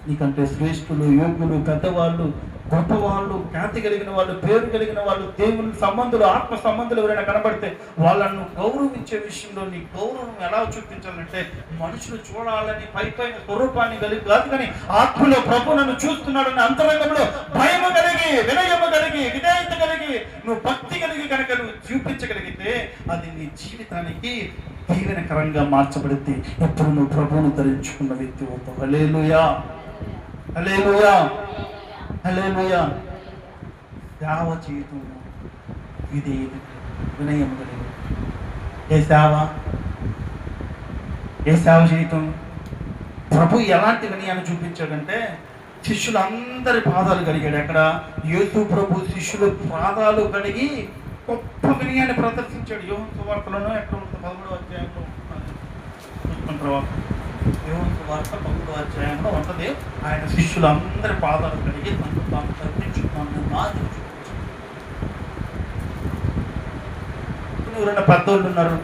నీకంటే శ్రేష్ఠులు, యోగులు, పెద్దవాళ్ళు, గొప్పవాళ్ళు, ఖ్యాతి కలిగిన వాళ్ళు, పేరు కలిగిన వాళ్ళు, దేవుని సంబంధులు, ఆత్మ సంబంధులు ఎవరైనా కనబడితే వాళ్ళను గౌరవించే విషయంలో నీ గౌరవం ఎలా చూపించాలంటే మనుషులు చూడాలని పైపైన స్వరూపాన్ని కలిగి కాదు, కానీ ఆత్మలో ప్రభు నన్ను చూస్తున్నాడని అంతరంగంలో భయము కలిగి, వినయము కలిగి, విధేయత కలిగి, నువ్వు భక్తి కలిగి కనుక నువ్వు చూపించగలిగితే అది నీ జీవితానికి దీవెనకరంగా మార్చబడితే ఎప్పుడు నువ్వు ప్రభువును ధరించుకున్న వ్యక్తి అవుతావు. హల్లెలూయా, హల్లెలూయా, హల్లెలూయా. సేవ చేయటం విధేయత, వినయం కలిగి ఏ సేవ చేయటం. ప్రభు ఎలాంటి వినయాన్ని చూపించాడంటే శిష్యులందరి పాదాలు కడిగాడు. ఎక్కడ? యేసు ప్రభు శిష్యులు పాదాలు కడిగి గొప్ప వినయాన్ని ప్రదర్శించాడు. యోహాను సువార్తలోనూ ఎక్కడ ఉంటుంది? 13వ అధ్యాయంలో చూసుకుంటారు. యోహాను సువార్త 13వ అధ్యాయంలో ఉంటుంది. ఆయన శిష్యులందరి పాదాలు కడిగి తనకు తాను తగ్గించుకున్నాను, మాదిరి చూపించాడు. ఎవరైనా పెద్దోళ్ళు ఉన్నారు,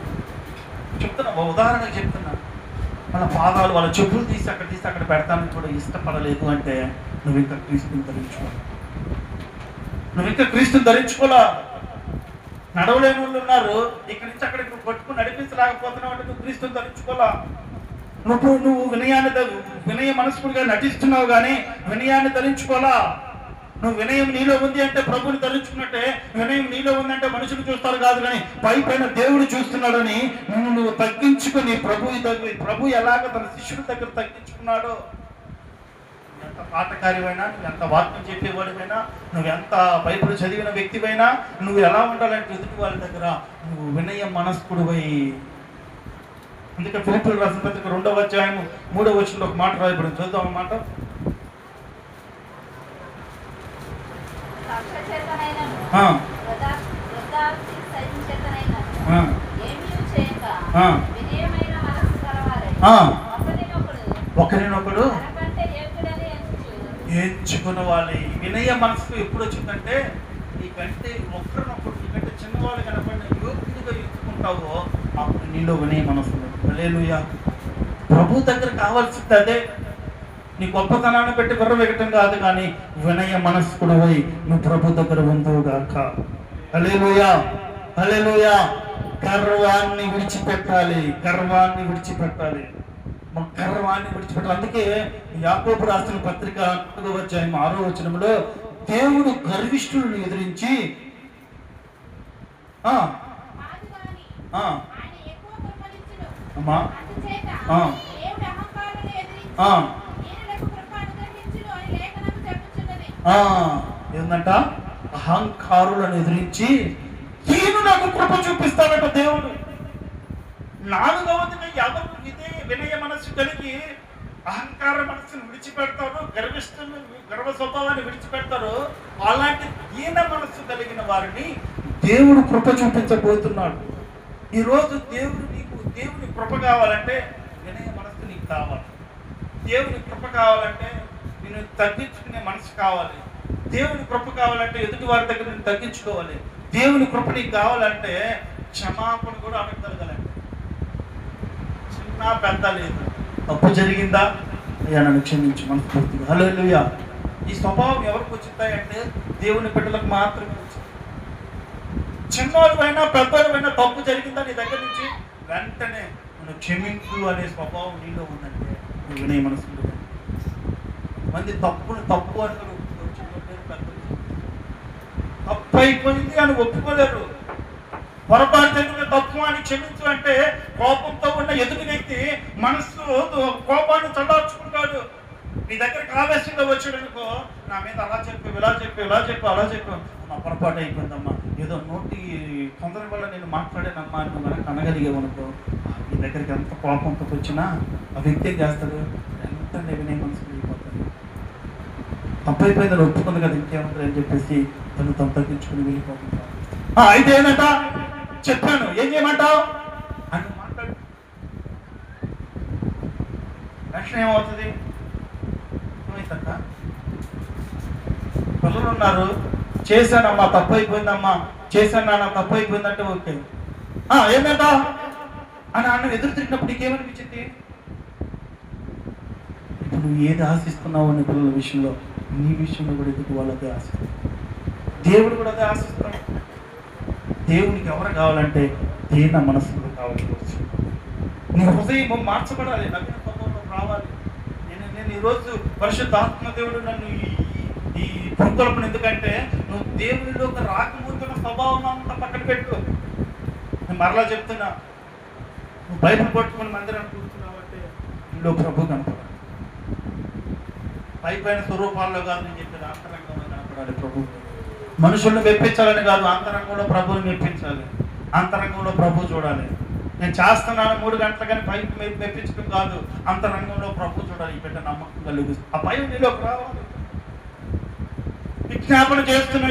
చెప్తున్నా, ఉదాహరణకు చెప్తున్నా, వాళ్ళ పాదాలు, వాళ్ళ చెప్పులు తీసి అక్కడ పెడతానని కూడా ఇష్టపడలేదు అంటే నువ్వు ఇంకా క్రీస్తుని ధరించుకోలా. నడవలేని వాళ్ళు ఉన్నారు, ఇక్కడి నుంచి అక్కడికి నువ్వు పట్టుకుని నడిపించలేకపోతున్నావు అంటే నువ్వు క్రీస్తుని ధరించుకోలా. నువ్వు వినయ మనస్కుడిగా నటిస్తున్నావు కానీ వినయాన్ని ధరించుకోలా. నువ్వు వినయం నీలో ఉంది అంటే ప్రభుని ధరించుకున్నట్టే. వినయం నీలో ఉందంటే మనుషులు చూస్తారు కాదు, కానీ పైన దేవుడు చూస్తున్నాడని నువ్వు తగ్గించుకుని ప్రభు ఎలాగ తన శిష్యుడి దగ్గర తగ్గించుకున్నాడో. ఎంత పాఠకారివైనా, నువ్వు ఎంత వాక్యం చెప్పేవాడివైనా, నువ్వు ఎంత బైబిల్ చదివిన వ్యక్తివైనా నువ్వు ఎలా ఉండాలంటే ఎదుటి వాళ్ళ దగ్గర నువ్వు వినయ మనస్కుడివై. అందుకే ఫిలిప్పీయులకు రాసిన పత్రిక 2వ అధ్యాయం 3వ వచనంలో ఒక మాట రాయబడింది. చూద్దాం అన్నమాట. ఒకరినొకడు ఎంచుకున్న వాళ్ళే. వినయ మనసు ఎప్పుడు వచ్చిందంటే నీకంటే ఒకరినొకడు, నీకంటే చిన్నవాళ్ళు కనపడిన యోగ్యుడిగా ఎంచుకుంటావో అప్పుడు నీలో వినయ మనసు. హల్లెలూయా. ప్రభు దగ్గర కావాల్సింది అదే. నీ గొప్పతనాన్ని పెట్టి విర్రవేగటం కాదు, కానీ వినయ మనస్కుడు పోయి నువ్వు ప్రభు దగ్గర ఉందువుగాక. హల్లెలూయా, హల్లెలూయా. గర్వాన్ని విడిచిపెట్టాలి. అందుకే యాకోబు రాసిన పత్రిక 4వ అధ్యాయం 6వ వచనంలో దేవుడు గర్విష్ఠులను ఎదిరించి ఏంటంట? అహంకారులను ఎదిరించి నేను నాకు కృప చూపిస్తాడట దేవుడు. 4వదిగా ఎవరు వినయ మనస్సు కలిగి అహంకార మనస్సును విడిచిపెడతారు, గర్వ స్వభావాన్ని విడిచిపెడతారు, అలాంటి దీన మనస్సు కలిగిన వారిని దేవుడు కృప చూపించబోతున్నాడు. ఈరోజు దేవుని కృప కావాలంటే వినయ కావాలి. దేవుని కృప కావాలంటే నేను తగ్గించుకునే మనసు కావాలి. దేవుని కృప కావాలంటే ఎదుటి వారి దగ్గర నేను తగ్గించుకోవాలి. దేవుని కృప నీకు కావాలంటే క్షమాపణ కూడా అడగగలగాలండి. చిన్న పెద్ద లేదు, తప్పు జరిగిందా అయ్యా నన్ను క్షమించు మనస్ఫూర్తిగా. హల్లెలూయా. ఈ స్వభావం ఎవరికి వచ్చిందంటే దేవుని బిడ్డలకు మాత్రమే వచ్చింది. చిన్నవాడివైనా పెద్దవాడివైనా తప్పు జరిగిందా నీ దగ్గర నుంచి వెంటనే నన్ను క్షమించు అనే స్వభావం నీలో ఉందంటే నువ్వు వినయ మనసు. మంది తప్పు అని తప్పు అయిపోయింది అని ఒప్పుకోలేరు. పొరపాటు జరిగిన తప్పు అని క్షమించు అంటే కోపంతో ఉన్న ఎదుటి వ్యక్తి మనస్సు కోపాన్ని చల్లార్చుకుంటాడు. నీ దగ్గరికి ఆవేశంగా వచ్చాడు అనుకో, నా మీద అలా చెప్పు ఇలా చెప్పు నా పొరపాటు అయిపోయిందమ్మా, ఏదో నోటి తొందర వల్ల నేను మాట్లాడానమ్మా నువ్వు మనకు అనగలిగేవనుకో, నీ దగ్గరికి ఎంత కోపంతో వచ్చినా ఆ వ్యక్తి ఏం చేస్తాడు, ఎంత వినయ మనసు వెళ్ళిపోతాడు. తప్పు అయిపోయిందని ఒప్పుకుంది కదా ఇంకేమంటారు అని చెప్పేసి తను తగ్గించుకుని వెళ్ళిపోతుంటాడు. అయితే ఏంటంట చెప్పాను ఏం చేయమంటావు అని మాట్లాడు. రక్షణ ఏమవుతుంది? ఏమైందంట, పిల్లలు ఉన్నారు, చేశానమ్మా తప్పు అయిపోయిందమ్మా, చేశాను నాన్న తప్పు అయిపోయిందంటే ఓకే. ఏంటంట అని అన్న ఎదురు తిరిగినప్పుడు నీకేమనిపించింది? ఇప్పుడు నువ్వు ఏది ఆశిస్తున్నావు అనే పిల్లల విషయంలో నీ విషయంలో కూడా ఎదుటి వాళ్ళదే ఆశిస్తావు. దేవుడు కూడా అదే ఆశిస్తాడు. దేవునికి ఎవరు కావాలంటే దీన మనసులో కావాలి. నీ హృదయం మార్చబడాలి, నవీన స్వభావంలో రావాలి. నేను ఈరోజు పరిశుద్ధాత్మ దేవుడు నన్ను ఈ పురుకొల్పను ఎందుకంటే నువ్వు దేవునిలోకి రాకముందున్న స్వభావం అంతా పక్కన పెట్టు. నేను మరలా చెప్తున్నా, నువ్వు బైబిల్ పట్టుకుని మందిరాన్ని కూర్చున్నావు అంటే నీలో ప్రభు కనపడాలి. పైపైన స్వరూపాల్లో కాదు నేను చెప్పేది, అంతరంగంలో కనపడాలి ప్రభు. మనుషుల్ని మెప్పించాలని కాదు, అంతరంగంలో ప్రభుని మెప్పించాలి. అంతరంగంలో ప్రభు చూడాలి. నేను చేస్తున్నాను 3 గంటలు కానీ పైకి మెప్పించడం కాదు, అంతరంగంలో ప్రభు చూడాలి. ఈ బిడ్డ నమ్మకం కలిగిస్తుంది, ఆ భయం నీలోకి రావాలి. విజ్ఞాపన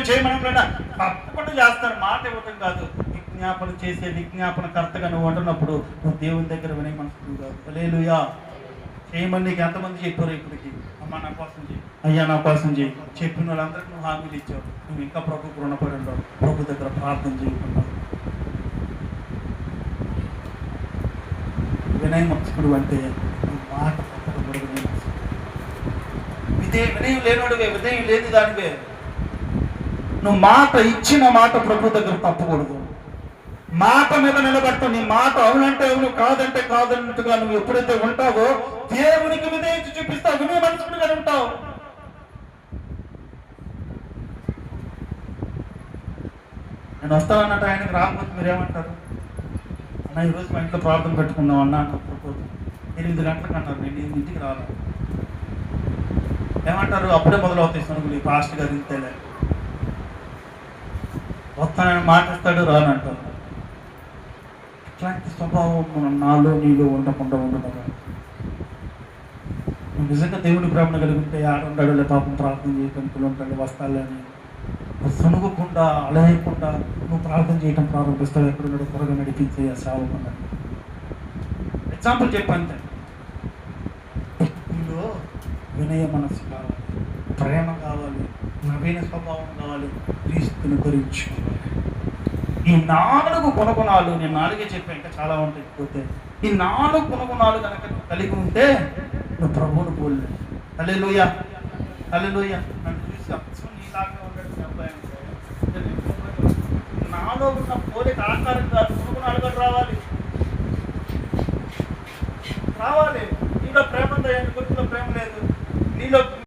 చేయమనప్పుడైనా తప్పకుండా చేస్తాను, మాట ఇవ్వటం కాదు. విజ్ఞాపన చేసే విజ్ఞాపన కర్తగా నువ్వు అంటున్నప్పుడు నువ్వు దేవుని దగ్గర వినే మనసు కాదు. హల్లెలూయా. చేయమని నీకు ఎంతమంది చెప్పారు ఇప్పటికి? అమ్మ నా కోసం చేయి, అయ్యా నా కోసం చేయి చెప్పిన వాళ్ళందరికీ నువ్వు హామీలు ఇచ్చావు. నువ్వు ఇంకా ప్రభుకు రుణపడి ఉంటావు. ప్రభు దగ్గర ప్రార్థన చేయకుండా వినయ మనసుకుడు అంటే మాట వినయం లేనివాడివే, వినయం లేని దానివే. నువ్వు మాట ఇచ్చిన మాట ప్రభు దగ్గర తప్పకూడదు. మాట మీద నిలబడతావు. నీ మాట అవునంటే అవును, కాదంటే కాదన్నట్టుగా నువ్వు ఎప్పుడైతే ఉంటావో దేవునికి విధేయత చూపిస్తావు, వినయ మనసుకుడుగా ఉంటావు. నేను వస్తానన్నట్టు ఆయనకు రాకపోతే మీరేమంటారు? అన్న ఈరోజు మా ఇంట్లో ప్రార్థన పెట్టుకుందాం అన్న అంటారు. 8 గంటలకు అన్నారు, నేను 8ంటికి రాను. ఏమంటారు? అప్పుడే మొదలవుతాయి సనుగులు, ఈ పాస్ట్ గారు ఇంతేలే, వస్తానని మాటిస్తాడు రానంటారు. ఇట్లాంటి స్వభావం నాలో నీలో ఉండకుండా ఉండదు. నువ్వు నిజంగా దేవుడి ప్రేమను కలిగి ఉంటే ఆడుంటాడులే పాపం ప్రార్థన చేయటం ఉంటాడు వస్తాలని సనుగకుండా అలయకుండా నువ్వు ప్రార్థన చేయటం ప్రారంభిస్తావు. ఎక్కడున్నాడు త్వరగా నడిపించే ఆ సేవకున్నాడు. ఎగ్జాంపుల్ చెప్పంతే. నీలో వినయ మనసు కావాలి, ప్రేమ కావాలి, నవీన స్వభావం కావాలి, క్రీస్తుని గురించుకోవాలి. ఈ 4 గుణగుణాలు, నేను 4 చెప్పాను, ఇంకా చాలా ఉంటాయి. పోతే ఈ 4 గుణగుణాలు కనుక కలిగి ఉంటే నువ్వు ప్రభువును పోలేదు. హల్లెలూయా, హల్లెలూయా. నన్ను చూసి అచ్చం నీలాగా ఉండడం అబ్బాయి నాలో ఉన్న పోలిక ఆకారం కాదు, గుణగుణాలు కూడా రావాలి. నీలో ప్రేమ ఉందా? కొద్దిలో ప్రేమ లేదు నీలో.